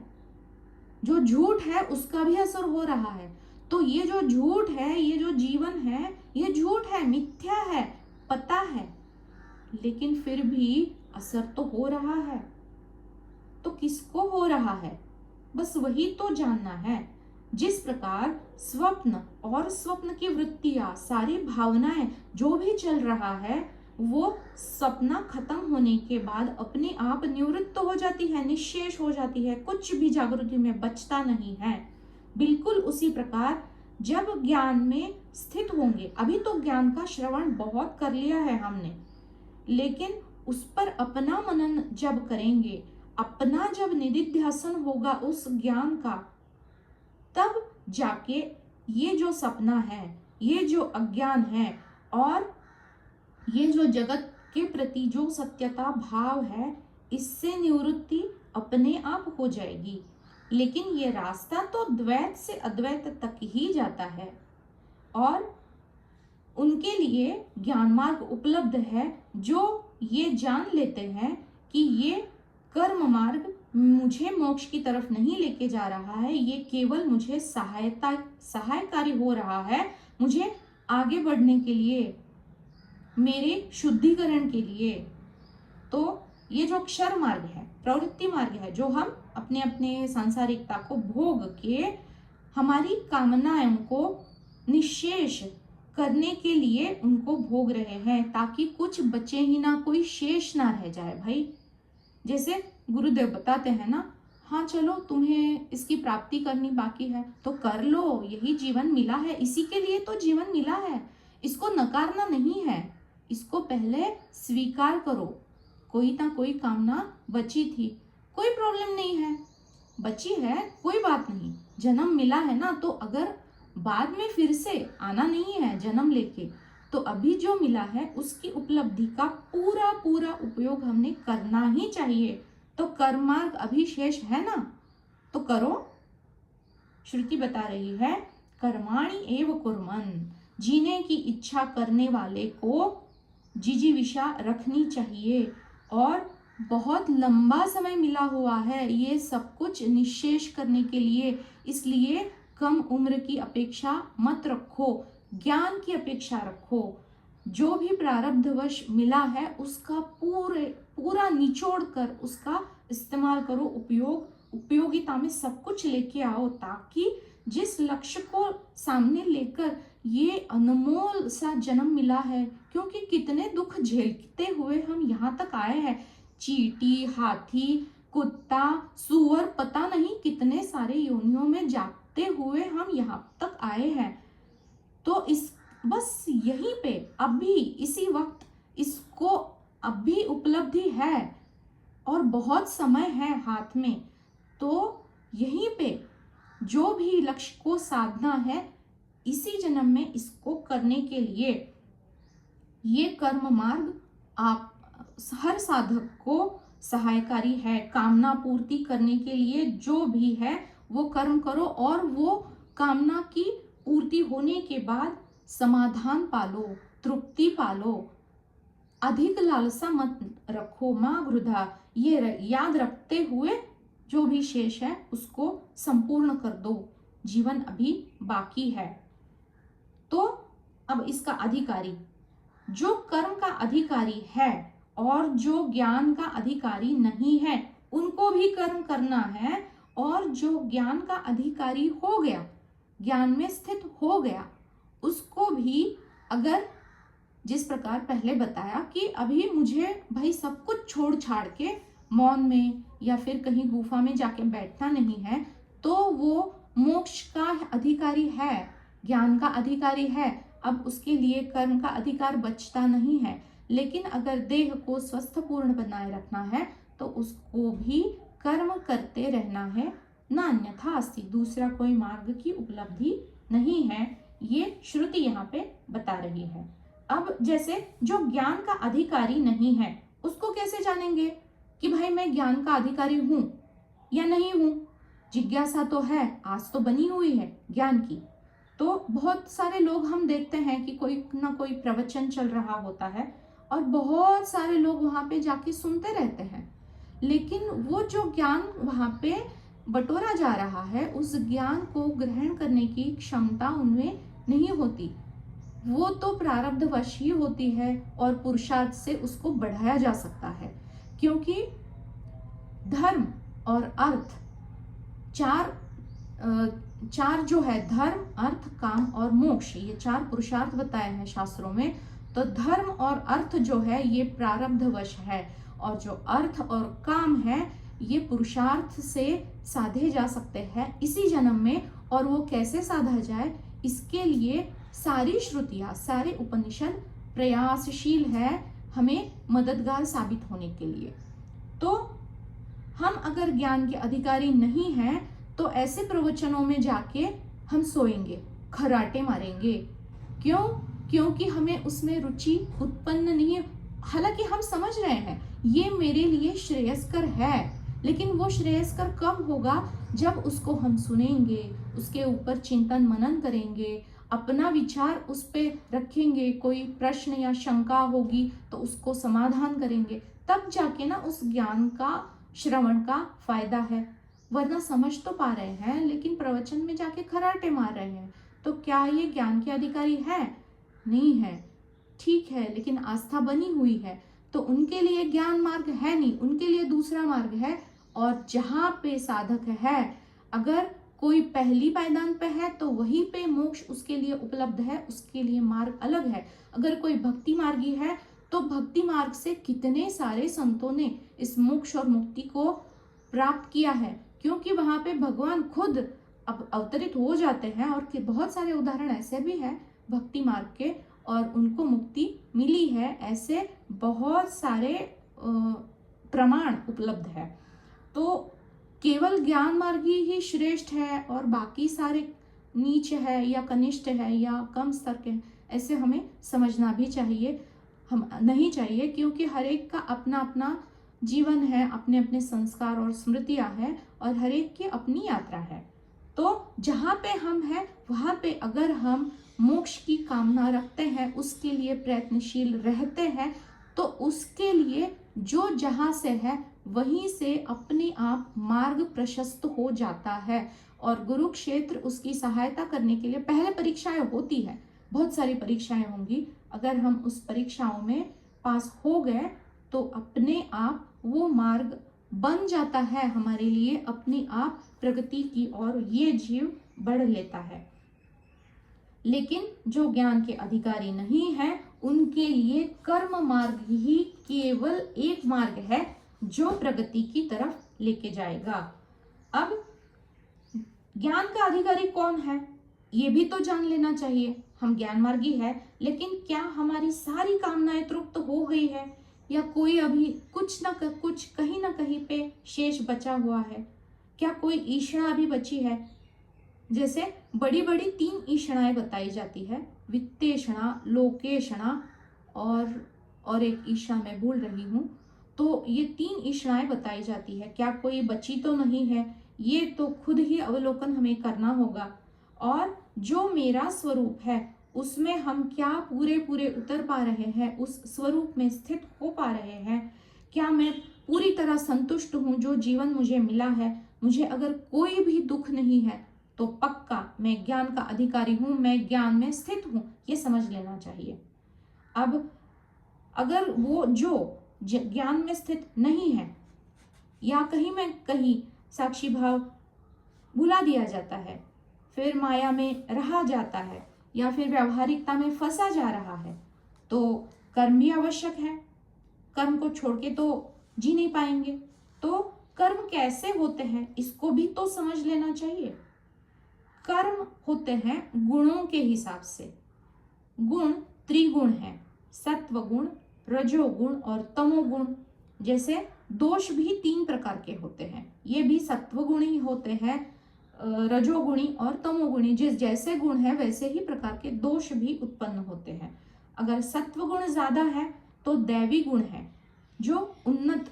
जो झूठ है उसका भी असर हो रहा है। तो ये जो झूठ है, ये जो जीवन है, ये झूठ है, मिथ्या है, पता है, लेकिन फिर भी असर तो हो रहा है। तो किसको हो रहा है? बस वही तो जानना है। जिस प्रकार स्वप्न और स्वप्न की वृत्तियां, सारी भावनाएं, जो भी चल रहा है, वो सपना खत्म होने के बाद अपने आप निवृत्त हो जाती है, निश्शेष हो जाती है, कुछ भी जागृति में बचता नहीं है। बिल्कुल उसी प्रकार जब ज्ञान में स्थित होंगे, अभी तो ज्ञान का श्रवण बहुत कर लिया है हमने, लेकिन उस पर अपना मनन जब करेंगे, अपना जब निधिध्यासन होगा उस ज्ञान का, तब जाके ये जो सपना है, ये जो अज्ञान है और ये जो जगत के प्रति जो सत्यता भाव है, इससे निवृत्ति अपने आप हो जाएगी। लेकिन ये रास्ता तो द्वैत से अद्वैत तक ही जाता है, और उनके लिए ज्ञान मार्ग उपलब्ध है, जो ये जान लेते हैं कि ये कर्म मार्ग मुझे मोक्ष की तरफ नहीं लेके जा रहा है, ये केवल मुझे सहायकारी हो रहा है, मुझे आगे बढ़ने के लिए, मेरे शुद्धिकरण के लिए। तो ये जो अक्षर मार्ग है, प्रवृत्ति मार्ग है, जो हम अपने अपने सांसारिकता को भोग के हमारी कामनाओं को निश्शेष करने के लिए उनको भोग रहे हैं, ताकि कुछ बचे ही ना, कोई शेष ना रह जाए। भाई जैसे गुरुदेव बताते हैं ना, हाँ चलो तुम्हें इसकी प्राप्ति करनी बाकी है तो कर लो, यही जीवन मिला है, इसी के लिए तो जीवन मिला है, इसको नकारना नहीं है, इसको पहले स्वीकार करो। कोई ना कोई कामना बची थी, कोई प्रॉब्लम नहीं है, बची है, कोई बात नहीं, जन्म मिला है ना, तो अगर बाद में फिर से आना नहीं है जन्म लेके, तो अभी जो मिला है उसकी उपलब्धि का पूरा पूरा उपयोग हमने करना ही चाहिए। तो कर्म मार्ग अभी शेष है ना, तो करो। श्रुति बता रही है, कर्माणि एव कुर्मन्, जीने की इच्छा करने वाले को जिजीविषा रखनी चाहिए। और बहुत लंबा समय मिला हुआ है ये सब कुछ निश्शेष करने के लिए, इसलिए कम उम्र की अपेक्षा मत रखो, ज्ञान की अपेक्षा रखो। जो भी प्रारब्धवश मिला है उसका पूरा निचोड़ कर उसका इस्तेमाल करो, उपयोगिता में सब कुछ लेके आओ, ताकि जिस लक्ष्य को सामने लेकर ये अनमोल सा जन्म मिला है, क्योंकि कितने दुख झेलते हुए हम यहाँ तक आए हैं। चींटी, हाथी, कुत्ता, सूअर, पता नहीं कितने सारे योनियों में जाते हुए हम यहाँ तक आए हैं। तो इस बस यहीं पे अभी इसी वक्त इसको अभी उपलब्धि है और बहुत समय है हाथ में। तो यहीं पे जो भी लक्ष्य को साधना है, इसी जन्म में इसको करने के लिए ये कर्म मार्ग आप हर साधक को सहायकारी है। कामना पूर्ति करने के लिए जो भी है वो कर्म करो, और वो कामना की पूर्ति होने के बाद समाधान पालो, तृप्ति पालो। अधिक लालसा मत रखो माँ गृधा, ये याद रखते हुए जो भी शेष है उसको संपूर्ण कर दो। जीवन अभी बाकी है। तो अब इसका अधिकारी, जो कर्म का अधिकारी है और जो ज्ञान का अधिकारी नहीं है, उनको भी कर्म करना है। और जो ज्ञान का अधिकारी हो गया, ज्ञान में स्थित हो गया, उसको भी अगर जिस प्रकार पहले बताया कि अभी मुझे भाई सब कुछ छोड़ छाड़ के मौन में या फिर कहीं गुफा में जाके बैठना नहीं है, तो वो मोक्ष का अधिकारी है, ज्ञान का अधिकारी है। अब उसके लिए कर्म का अधिकार बचता नहीं है। लेकिन अगर देह को स्वस्थपूर्ण बनाए रखना है तो उसको भी कर्म करते रहना है, ना अन्यथा अस्ति, दूसरा कोई मार्ग की उपलब्धि नहीं है। ये श्रुति यहाँ पे बता रही है। अब जैसे जो ज्ञान का अधिकारी नहीं है, उसको कैसे जानेंगे कि भाई मैं ज्ञान का अधिकारी हूं या नहीं हूं? जिज्ञासा तो है, आज तो बनी हुई है ज्ञान की। तो बहुत सारे लोग हम देखते हैं कि कोई ना कोई प्रवचन चल रहा होता है और बहुत सारे लोग वहां पे जाके सुनते रहते हैं, लेकिन वो जो ज्ञान वहां पे बटोरा जा रहा है, उस ज्ञान को ग्रहण करने की क्षमता उनमें नहीं होती। वो तो प्रारब्धवश ही होती है और पुरुषार्थ से उसको बढ़ाया जा सकता है। क्योंकि धर्म और अर्थ चार जो है, धर्म, अर्थ, काम और मोक्ष, ये चार पुरुषार्थ बताए हैं शास्त्रों में। तो धर्म और अर्थ जो है ये प्रारब्धवश है, और जो अर्थ और काम है ये पुरुषार्थ से साधे जा सकते हैं इसी जन्म में। और वो कैसे साधा जाए, इसके लिए सारी श्रुतियां, सारे उपनिषद प्रयासशील है हमें मददगार साबित होने के लिए। तो हम अगर ज्ञान के अधिकारी नहीं हैं तो ऐसे प्रवचनों में जाके हम सोएंगे, खर्राटे मारेंगे। क्यों? क्योंकि हमें उसमें रुचि उत्पन्न नहीं है। हालांकि हम समझ रहे हैं ये मेरे लिए श्रेयस्कर है, लेकिन वो श्रेयस्कर कब होगा? जब उसको हम सुनेंगे, उसके ऊपर चिंतन मनन करेंगे, अपना विचार उस पे रखेंगे, कोई प्रश्न या शंका होगी तो उसको समाधान करेंगे, तब जाके ना उस ज्ञान का श्रवण का फायदा है। वरना समझ तो पा रहे हैं लेकिन प्रवचन में जाके खर्राटे मार रहे हैं, तो क्या ये ज्ञान के अधिकारी है? नहीं है। ठीक है, लेकिन आस्था बनी हुई है तो उनके लिए ज्ञान मार्ग है नहीं, उनके लिए दूसरा मार्ग है। और जहाँ पे साधक है, अगर कोई पहली पायदान पे है तो वहीं पे मोक्ष उसके लिए उपलब्ध है, उसके लिए मार्ग अलग है। अगर कोई भक्ति मार्गी है तो भक्ति मार्ग से कितने सारे संतों ने इस मोक्ष और मुक्ति को प्राप्त किया है, क्योंकि वहां पे भगवान खुद अब अवतरित हो जाते हैं। और बहुत सारे उदाहरण ऐसे भी हैं भक्ति मार्ग के, और उनको मुक्ति मिली है, ऐसे बहुत सारे प्रमाण उपलब्ध है। तो केवल ज्ञान मार्गी ही श्रेष्ठ है और बाकी सारे नीच है या कनिष्ठ है या कम स्तर के, ऐसे हमें समझना भी चाहिए, हम नहीं चाहिए। क्योंकि हर एक का अपना अपना जीवन है, अपने अपने संस्कार और स्मृतियां हैं, और हर एक की अपनी यात्रा है। तो जहाँ पे हम हैं वहाँ पे अगर हम मोक्ष की कामना रखते हैं, उसके लिए प्रयत्नशील रहते हैं, तो उसके लिए जो जहाँ से है वहीं से अपने आप मार्ग प्रशस्त हो जाता है। और गुरु क्षेत्र उसकी सहायता करने के लिए, पहले परीक्षाएं होती है, बहुत सारी परीक्षाएं होंगी, अगर हम उस परीक्षाओं में पास हो गए तो अपने आप वो मार्ग बन जाता है हमारे लिए अपने आप प्रगति की ओर, ये जीव बढ़ लेता है। लेकिन जो ज्ञान के अधिकारी नहीं है उनके लिए कर्म मार्ग ही केवल एक मार्ग है जो प्रगति की तरफ लेके जाएगा। अब ज्ञान का अधिकारी कौन है ये भी तो जान लेना चाहिए। हम ज्ञान मार्गी है, लेकिन क्या हमारी सारी कामनाएं तृप्त हो गई है या कोई अभी कुछ न कुछ कहीं ना कहीं पे शेष बचा हुआ है? क्या कोई ईर्ष्या अभी बची है? जैसे बड़ी बड़ी 3 ईषणाएं बताई जाती है, वित्तेषणा, लोकेषणा और एक ईषा मैं भूल रही हूँ। तो ये 3 ईषणाएं बताई जाती है, क्या कोई बची तो नहीं है? ये तो खुद ही अवलोकन हमें करना होगा। और जो मेरा स्वरूप है उसमें हम क्या पूरे पूरे उतर पा रहे हैं, उस स्वरूप में स्थित हो पा रहे हैं? क्या मैं पूरी तरह संतुष्ट हूँ जो जीवन मुझे मिला है? मुझे अगर कोई भी दुख नहीं है तो पक्का मैं ज्ञान का अधिकारी हूं, मैं ज्ञान में स्थित हूं, ये समझ लेना चाहिए। अब अगर वो जो ज्ञान में स्थित नहीं है या कहीं साक्षी भाव भुला दिया जाता है, फिर माया में रहा जाता है या फिर व्यावहारिकता में फंसा जा रहा है, तो कर्म भी आवश्यक है। कर्म को छोड़ के तो जी नहीं पाएंगे। तो कर्म कैसे होते हैं इसको भी तो समझ लेना चाहिए। कर्म होते हैं गुणों के हिसाब से। गुण त्रिगुण है, सत्व गुण, रजोगुण और तमोगुण। जैसे दोष भी 3 प्रकार के होते हैं, ये भी सत्वगुणी होते हैं, रजोगुणी और तमोगुणी। जिस जैसे गुण है वैसे ही प्रकार के दोष भी उत्पन्न होते हैं। अगर सत्व गुण ज्यादा है तो दैवी गुण है जो उन्नत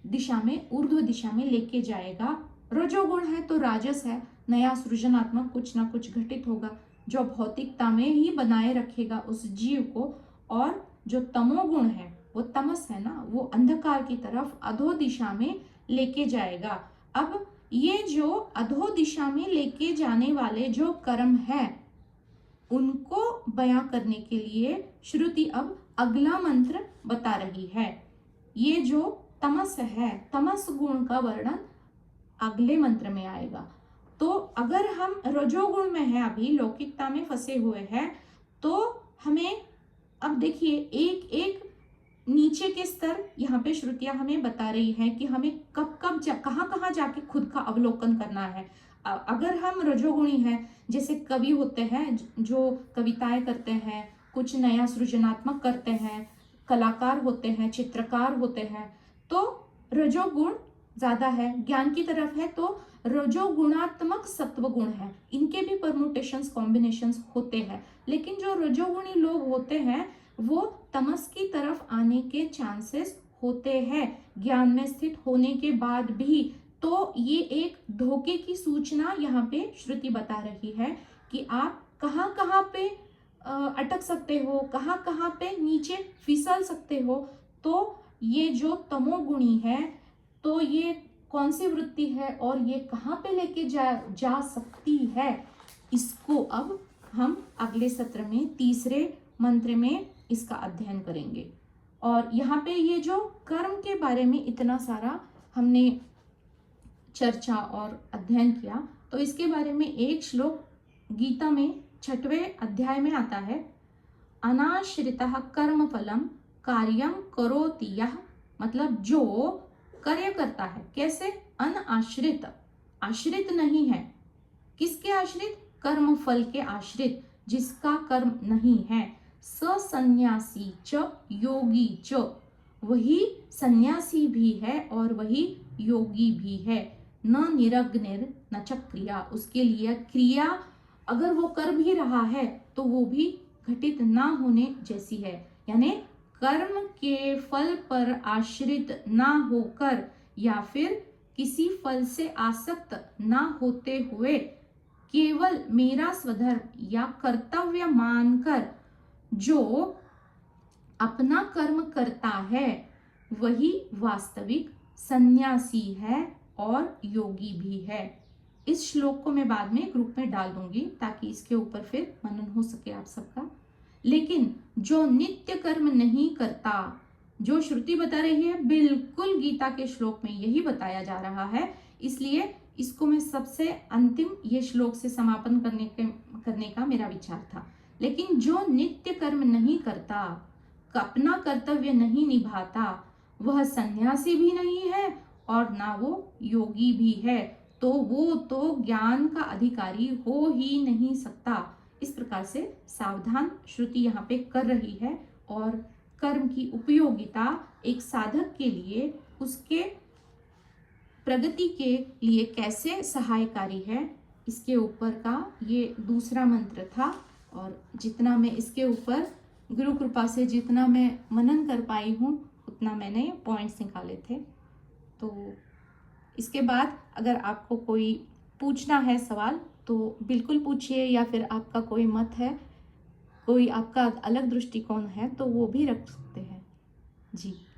दिशा में, ऊर्ध्व दिशा में लेके जाएगा। रजोगुण है तो राजस है, नया सृजनात्मक कुछ ना कुछ घटित होगा जो भौतिकता में ही बनाए रखेगा उस जीव को। और जो तमोगुण है वो तमस है ना, वो अंधकार की तरफ अधो दिशा में लेके जाएगा। अब ये जो अधो दिशा में लेके जाने वाले जो कर्म है उनको बयां करने के लिए श्रुति अब अगला मंत्र बता रही है। ये जो तमस है, तमस गुण का वर्णन अगले मंत्र में आएगा। तो अगर हम रजोगुण में है, अभी लौकिकता में फंसे हुए हैं, तो हमें अब देखिए एक एक नीचे के स्तर यहाँ पे श्रुतियां हमें बता रही है कि हमें कब कब कहाँ जाके खुद का अवलोकन करना है। अगर हम रजोगुणी हैं, जैसे कवि होते हैं जो कविताएं करते हैं, कुछ नया सृजनात्मक करते हैं, कलाकार होते हैं, चित्रकार होते हैं, तो रजोगुण ज्यादा है। ज्ञान की तरफ है तो रजोगुणात्मक सत्वगुण है, इनके भी परमुटेशंस कॉम्बिनेशंस होते हैं। लेकिन जो रजोगुणी लोग होते हैं वो तमस की तरफ आने के चांसेस होते हैं ज्ञान में स्थित होने के बाद भी। तो ये एक धोखे की सूचना यहाँ पे श्रुति बता रही है कि आप कहाँ कहाँ पे अटक सकते हो, कहाँ कहाँ पे नीचे फिसल सकते हो। तो ये जो तमोगुणी है तो ये कौन सी वृत्ति है और ये कहाँ पे लेके जा सकती है, इसको अब हम अगले सत्र में तीसरे मंत्र में इसका अध्ययन करेंगे। और यहाँ पे ये जो कर्म के बारे में इतना सारा हमने चर्चा और अध्ययन किया, तो इसके बारे में एक श्लोक गीता में 6वें अध्याय में आता है, अनाश्रितः कर्म फलम कार्यम करोति यः, मतलब जो कार्य करता है। कैसे? अनाश्रित, आश्रित नहीं है। किसके आश्रित? कर्म फल के आश्रित, जिसका कर्म नहीं है। सन्यासी च योगी च, वही सन्यासी भी है और वही योगी भी है। न निरग्निर न च क्रिया, उसके लिए क्रिया अगर वो कर भी रहा है तो वो भी घटित ना होने जैसी है। यानी कर्म के फल पर आश्रित ना होकर या फिर किसी फल से आसक्त ना होते हुए केवल मेरा स्वधर्म या कर्तव्य मानकर जो अपना कर्म करता है वही वास्तविक सन्यासी है और योगी भी है। इस श्लोक को मैं बाद में ग्रुप में डाल दूंगी ताकि इसके ऊपर फिर मनन हो सके आप सबका। लेकिन जो नित्य कर्म नहीं करता जो श्रुति बता रही है बिल्कुल गीता के श्लोक में यही बताया जा रहा है, इसलिए इसको मैं सबसे अंतिम ये श्लोक से समापन करने का मेरा विचार था। लेकिन जो नित्य कर्म नहीं करता, अपना कर्तव्य नहीं निभाता, वह सन्यासी भी नहीं है और ना वो योगी भी है, तो वो तो ज्ञान का अधिकारी हो ही नहीं सकता। इस प्रकार से सावधान श्रुति यहाँ पे कर रही है और कर्म की उपयोगिता एक साधक के लिए, उसके प्रगति के लिए कैसे सहायकारी है, इसके ऊपर का ये दूसरा मंत्र था। और जितना मैं इसके ऊपर गुरु कृपा से जितना मैं मनन कर पाई हूँ उतना मैंने पॉइंट्स निकाले थे। तो इसके बाद अगर आपको कोई पूछना है सवाल तो बिल्कुल पूछिए, या फिर आपका कोई मत है, कोई आपका अलग दृष्टिकोण है तो वो भी रख सकते हैं जी।